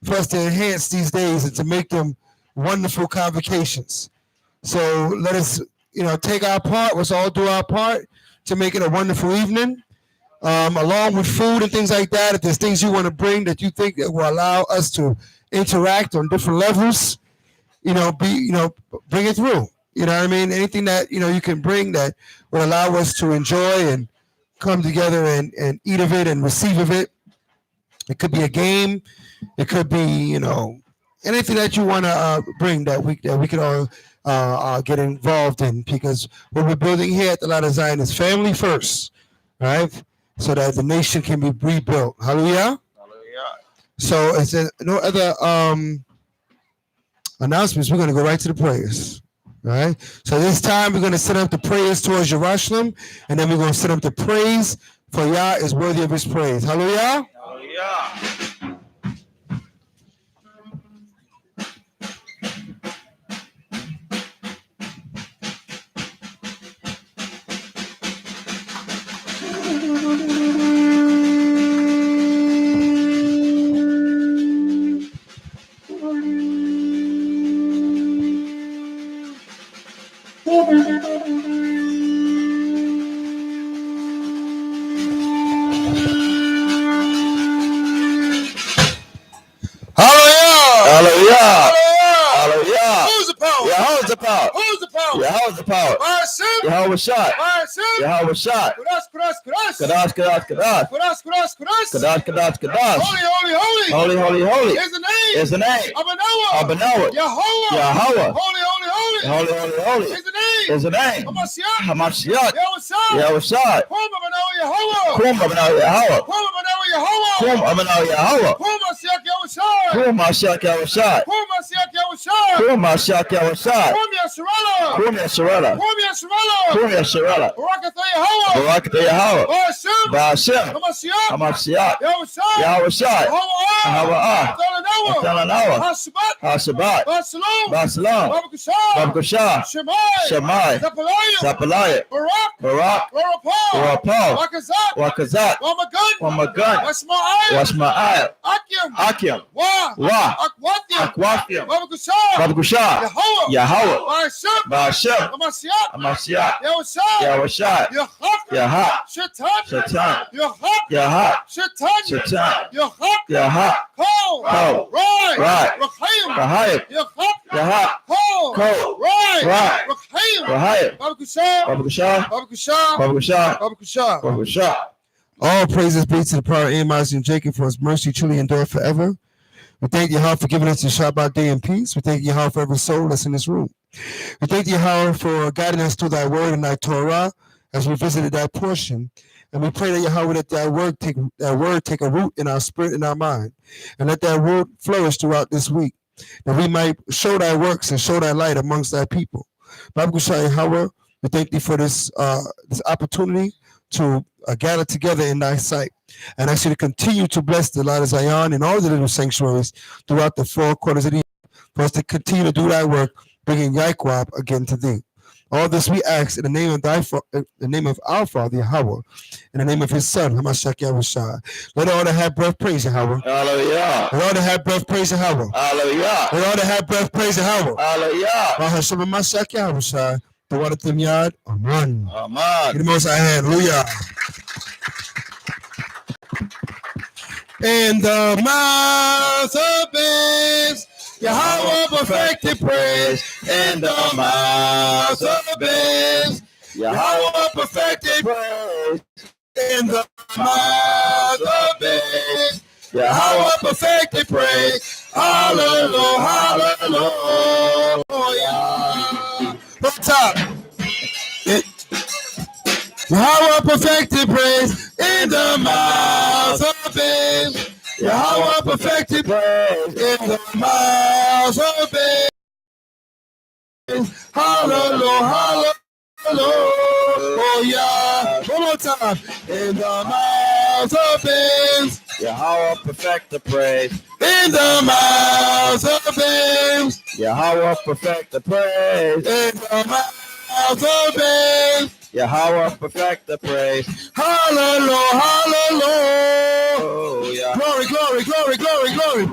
for us to enhance these days and to make them wonderful convocations. So let us, take our part. Let's all do our part to make it a wonderful evening. Along with food and things like that, if there's things you want to bring that you think that will allow us to interact on different levels, bring it through. You know what I mean? Anything that, you can bring that will allow us to enjoy and come together and eat of it and receive of it. It could be a game. It could be, anything that you want to bring that we can all get involved in, because what we're building here at the Light of Zion is family first, right? So that the nation can be rebuilt. Hallelujah. Hallelujah. So is there no other announcements? We're going to go right to the prayers. All right. So this time we're going to set up the prayers towards Jerusalem, and then we're going to set up the praise for Yah is worthy of his praise. Hallelujah. Hallelujah. Hallelujah. Hallelujah. Who's the power? Yahweh's the power. Who's the power? Yahweh's the power. Hashem. Yahweh shot. Hashem. Yahweh shot. Kudas. Kadash, kadash, kadash. Kudas. Kadash, kadash, kadash. Holy. Holy, holy, holy. Is the name. Is the name. Abanawa. Abanawa. Yahweh. Yahweh. Holy. Holy, holy, holy. Is the name. Is the name. Hamashiach. Hamashiach. Yahweh. Yahweh shot. Kum Abanawa Yahweh. Kum Abanawa Yahweh. Kum Abanawa Yahweh. Kum Abanawa Yahweh. Kum Mashiach Yahweh. Kum Mashiach Yahweh shot. Kum Mashiach Yahweh. Kum Mashiach Yahweh shot. Kum Yasharala. Kum Yasharala. Kum Yasharala. Kum Yasharala. Barakatah Yahweh. Barakatah Yahweh. Hashem. Ba'ashem. Hamashiach. Hamashiach. Yahweh. Yahweh shot. Yahweh. Atalanawa. Hashabat. Hashabat. Basalam. Basalam. Babakushah. Babakushah. Shemai. Shemai. Zapalaya. Zapalaya. Barak. Barak. Rapal. Rapal. Wakazat. Wakazat. Wamagun. Wamagun. Wasma'al. Wasma'al. Akim. Akim. Wa. Wa. Akwatya. Akwatya. Babakushah. Babakushah. Yahweh. Yahweh. Hashem. Ba'ashem. Hamashiach. Hamashiach. Yahweh. Yahweh shot. Yahak. Yahak. Shaitan. Shaitan. Yahak. Yahak. Shaitan. Shaitan. Yahak. Yahak. Kol. Kol. Right. Right. Rahayim. Rahayim. Yahak. Yahak. Kol. Kol. Right. Right. Rahayim. Rahayim. Babakushah. Babakushah. Babakushah. Babakushah. Babakushah. Babakushah. All praises be to the power of Amos and Jacob, for his mercy truly endure forever. We thank Yahweh for giving us the Shabbat day in peace. We thank Yahweh for every soul that's in this room. We thank Yahweh for guiding us through thy word and thy Torah as we visited that portion. And we pray that Yahweh, that that word take a root in our spirit and our mind. And let that word flourish throughout this week, that we might show thy works and show thy light amongst thy people. Baruch Shai Yahweh, we thank thee for this opportunity to gather together in thy sight. And I ask you to continue to bless the Light of Zion and all the little sanctuaries throughout the four quarters of the earth, for us to continue to do thy work, bringing Yaquab again to thee. All this we ask in the name of the name of our Father Yahweh, in the name of his Son Hamashiach Yahushua. Let all that have breath praise Yahweh. Hallelujah. Let all that have breath praise Yahweh. Hallelujah. Let all that have breath praise Yahweh. Hallelujah. Hashem Hamashiach Yahushua. The water them yard. Amen. Amen. Give the most I hand. Hallelujah. In the mouth of babes, Yahweh perfected praise. In the mouth of babes, Yahweh perfected praise. In the mouth of babes, Yahweh perfected praise. Hallelujah, hallelujah. Up top. Yahweh perfected praise in the mouth of babes. Yahweh perfected praise in the mouths of babes. Hallelujah, hallelujah. One more time. In the mouths of babes. Yahweh perfect the praise. In the mouths of babes. Yahweh perfect the praise. In the mouths of babes. Yahweh perfect the praise. Hallelujah, hallelujah. Oh, yeah. Glory, glory, glory, glory, glory.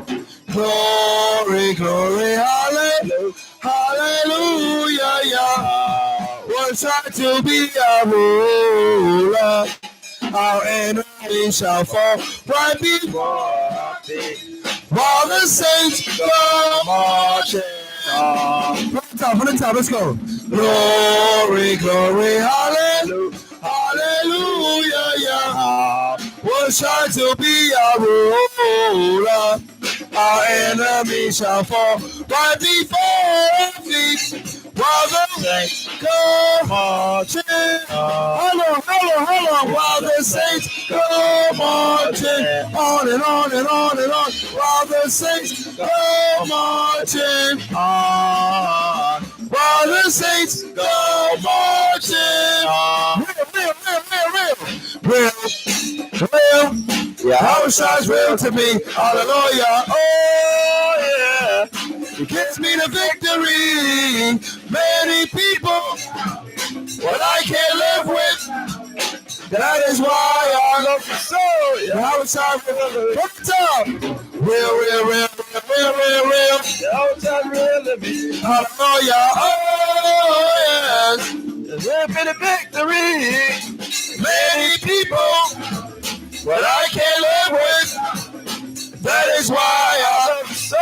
Glory, glory, hallelujah. Hallelujah, yeah. One try to be a ruler. Our enemies shall fall right before thee. While the saints go marching on. From the top, let's go. Glory, glory, hallelujah. Hallelujah, yeah. One try to be a ruler. Our enemies shall fall right before thee. While the saints go marching. Hold on. While the saints go marching. On and on and on and on. While the saints go marching. On. While the saints go marching. Real. Yeah, how shines real to me. Hallelujah. Oh, yeah. He gives me the victory. Many people, what I can't live with. That is why I love you so. Yeah, how shines real. From the top. Real. Yeah, how shines real to me. Hallelujah. Oh, yes. There's been a victory. Many people, what I can't live with. That is why I love you so.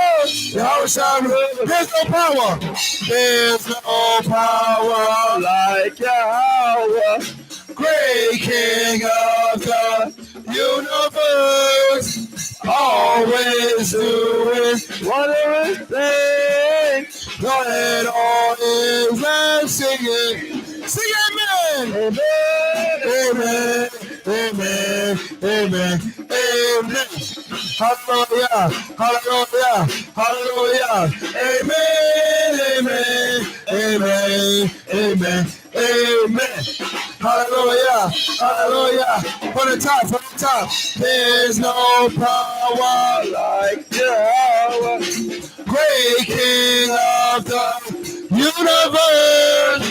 There's no power. There's no power like Yahweh, great King of the universe. Always doing wondrous things. Go ahead, all is and sing it. Sing amen. Amen. Amen. Amen. Amen. Hallelujah. Hallelujah. Hallelujah. Amen. Amen. Amen. Amen. Amen. Hallelujah. Hallelujah. From the top. There's no power like Yahweh, great King of the universe.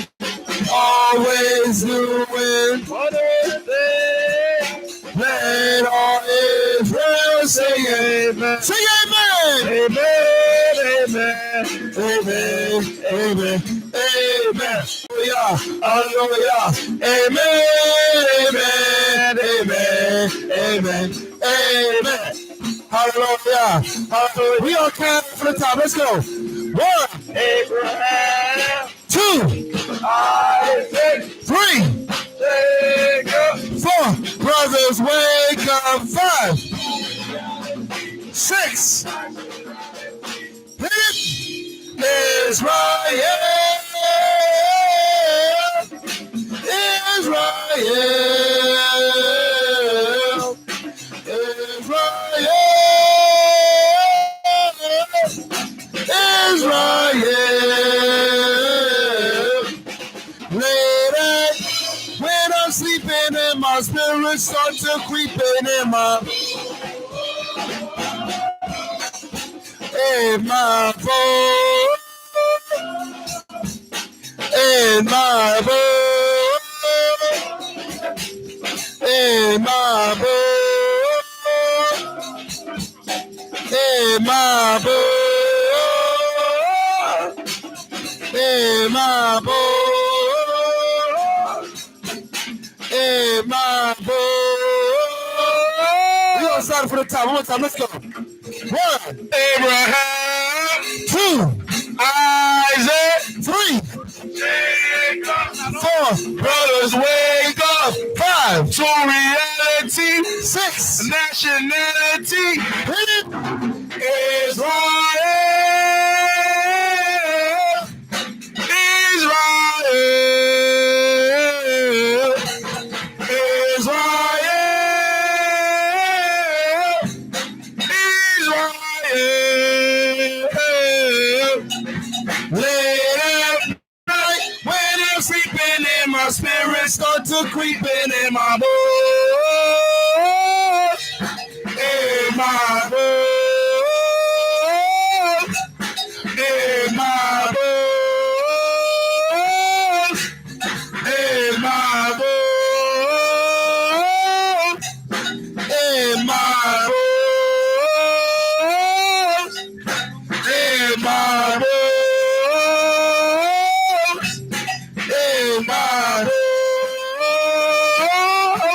Always doing wondrous things. Let all Israel sing amen. Sing amen. Amen. Amen. Amen. Amen. Hallelujah. Amen. Amen. Hallelujah. Hallelujah. We all count from the top. Let's go. 1. Abraham. 2. Isaac. 3. Jacob. 4. Brothers, wake up. 5. 6. Israel. Later, when I'm sleeping and my spirit starts to creeping in my bones. In my bones. In my bones. In my bones. In my bones. In my bones. We're gonna start from the top. One more time. Let's go. 1. Abraham. 2. Isaac. 3. Jacob. 4. Brothers, wake up. 5. To reality. 6. Nationality. Israel. my spirit start to creeping in my bones. In my bones. In my bones. In my bones. In my bones. In my bones. In my bones.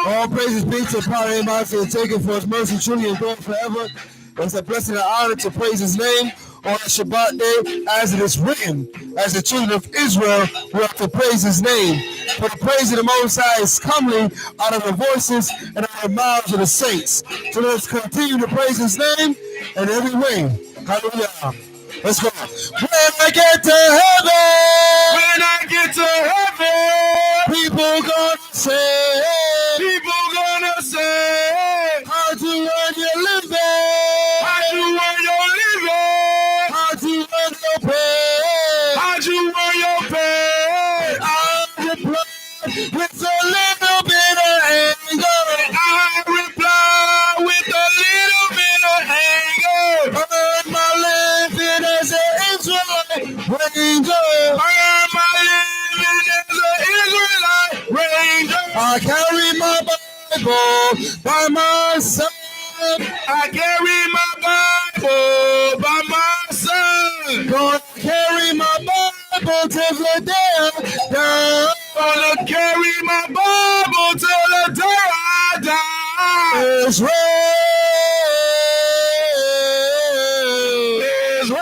All praises be to Power in my faith, taken for his mercy, truly endure forever. It's a blessing and honor to praise his name on a Shabbat day, as it is written, as the children of Israel, we have to praise his name. For the praise of the Most High is coming out of the voices and out of the mouths of the saints. So let's continue to praise his name in every way. Hallelujah. Let's go. When I get to heaven, people gonna say, how'd you earn your living? How'd you earn your living? How'd you earn your pay? How'd you earn your pay? I reply with a little bit of anger. I reply with a little bit of anger. Earn my living as an Israelite ranger. Earn my living as an Israelite ranger. I carry my Bible by my side. I carry my Bible by my side. Gonna carry my Bible till the day I die. Gonna carry my Bible till the day I die. Israel. Israel.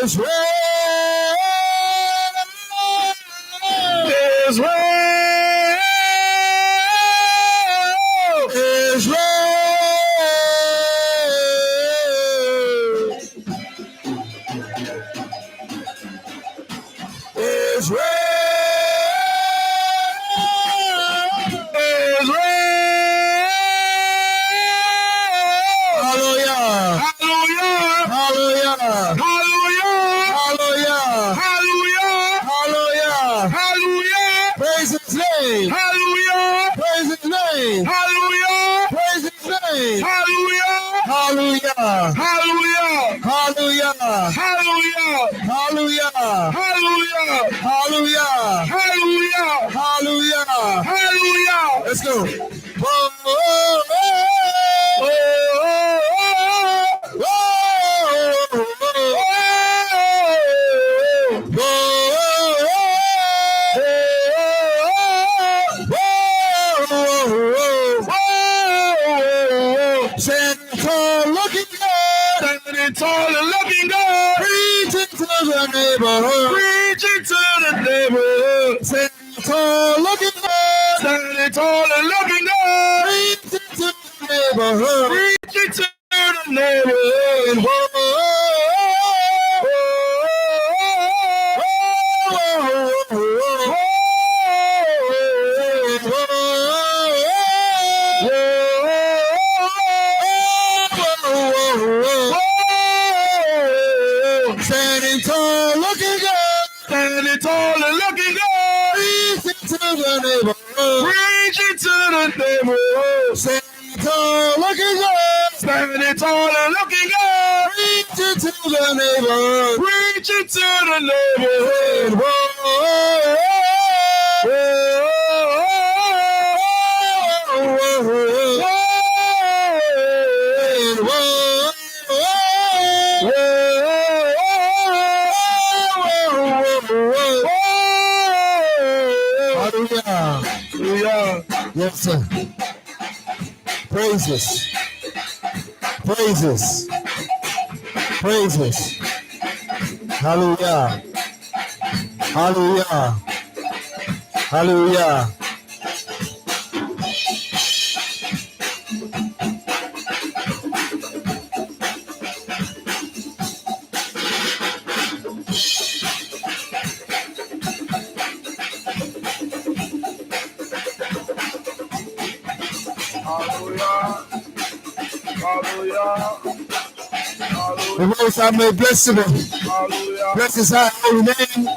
Israel. Israel. Let's go. Preaching to the neighborhood. Standing tall, looking good. Standing tall and looking good. Preaching to the neighborhood. Preaching to the neighborhood. Whoa, whoa, standing tall, looking good. Standing tall and looking good. Preaching to the neighborhood. Preaching to the neighborhood. Standing tall, looking good. Standing tall and looking good. Preaching to the neighborhood. Preaching to the neighborhood. Whoa, yes, sir. Praises. Praises. Praises. Hallelujah. Hallelujah. Hallelujah. The Most High may bless him. Bless his high holy name.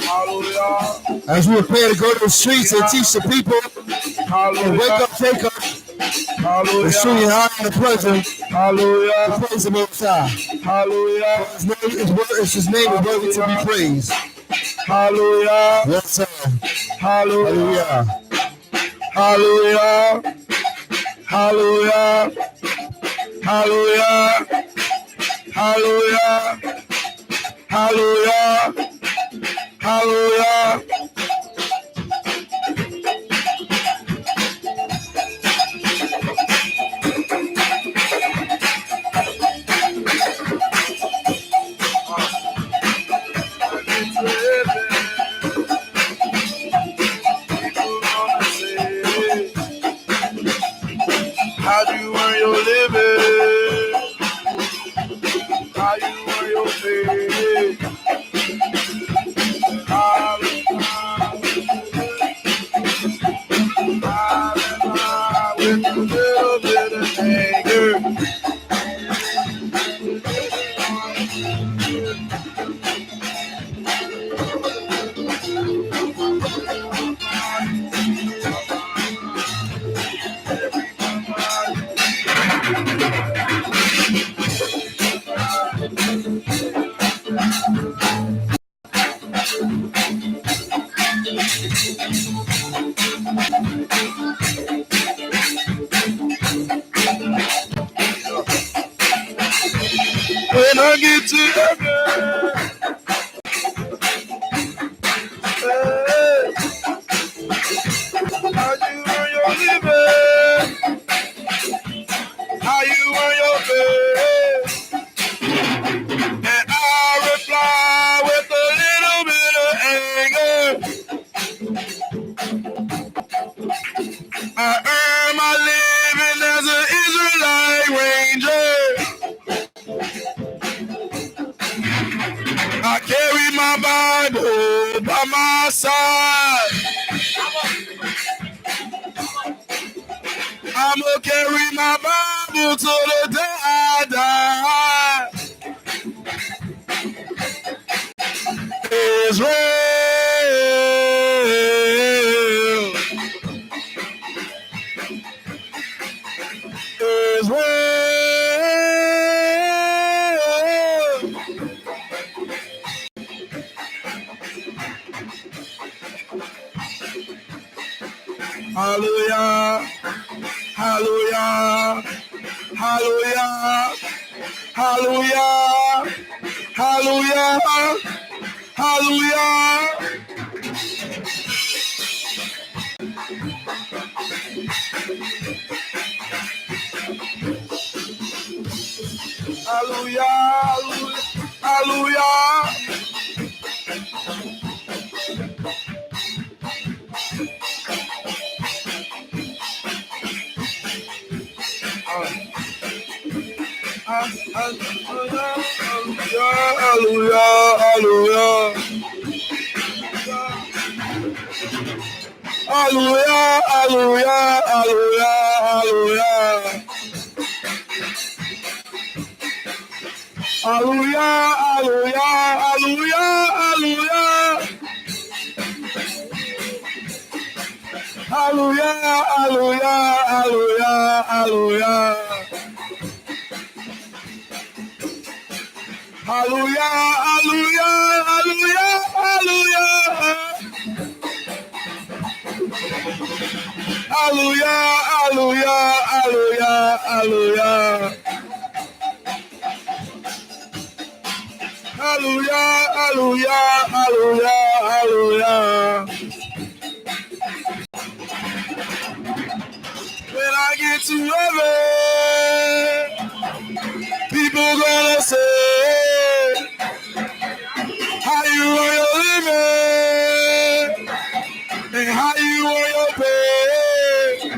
As we prepare to go to the streets and teach the people and wake up Jacob and show you how in the present. Hallelujah. Praise the Most High. Hallelujah. His name is worthy to be praised. Hallelujah. Yes, sir. Hallelujah. Hallelujah. Hallelujah. Hallelujah. Hallelujah. Hallelujah. Hallelujah. How do you earn your living? How you earn your pay? With a little bit of anger. When I get to heaven, hey, how you earn your living? How you earn your pay? And I reply with a little bit of anger. I earn my living as an Israelite ranger. I carry my Bible by my side. I'ma carry my Bible till the day I die. Israel. Israel. Hallelujah. Hallelujah. Hallelujah. Hallelujah. Hallelujah. Hallelujah. Hallelujah. Hallelujah. Hallelujah, hallelujah. Hallelujah, hallelujah, hallelujah, hallelujah. Hallelujah, hallelujah, hallelujah, hallelujah. Hallelujah, hallelujah, hallelujah, hallelujah. Hallelujah, hallelujah, hallelujah, hallelujah. Hallelujah, hallelujah, hallelujah, hallelujah. Hallelujah, hallelujah, hallelujah, hallelujah. When I get to heaven, people gonna say, how you earn your living, and how you earn your pay.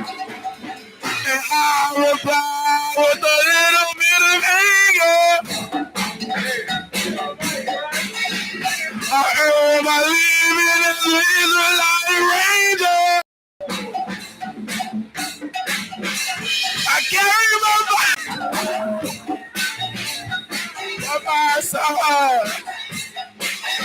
And I reply with a little bit of anger. I earn my living as an Israelite ranger. I carry my Bible by my side.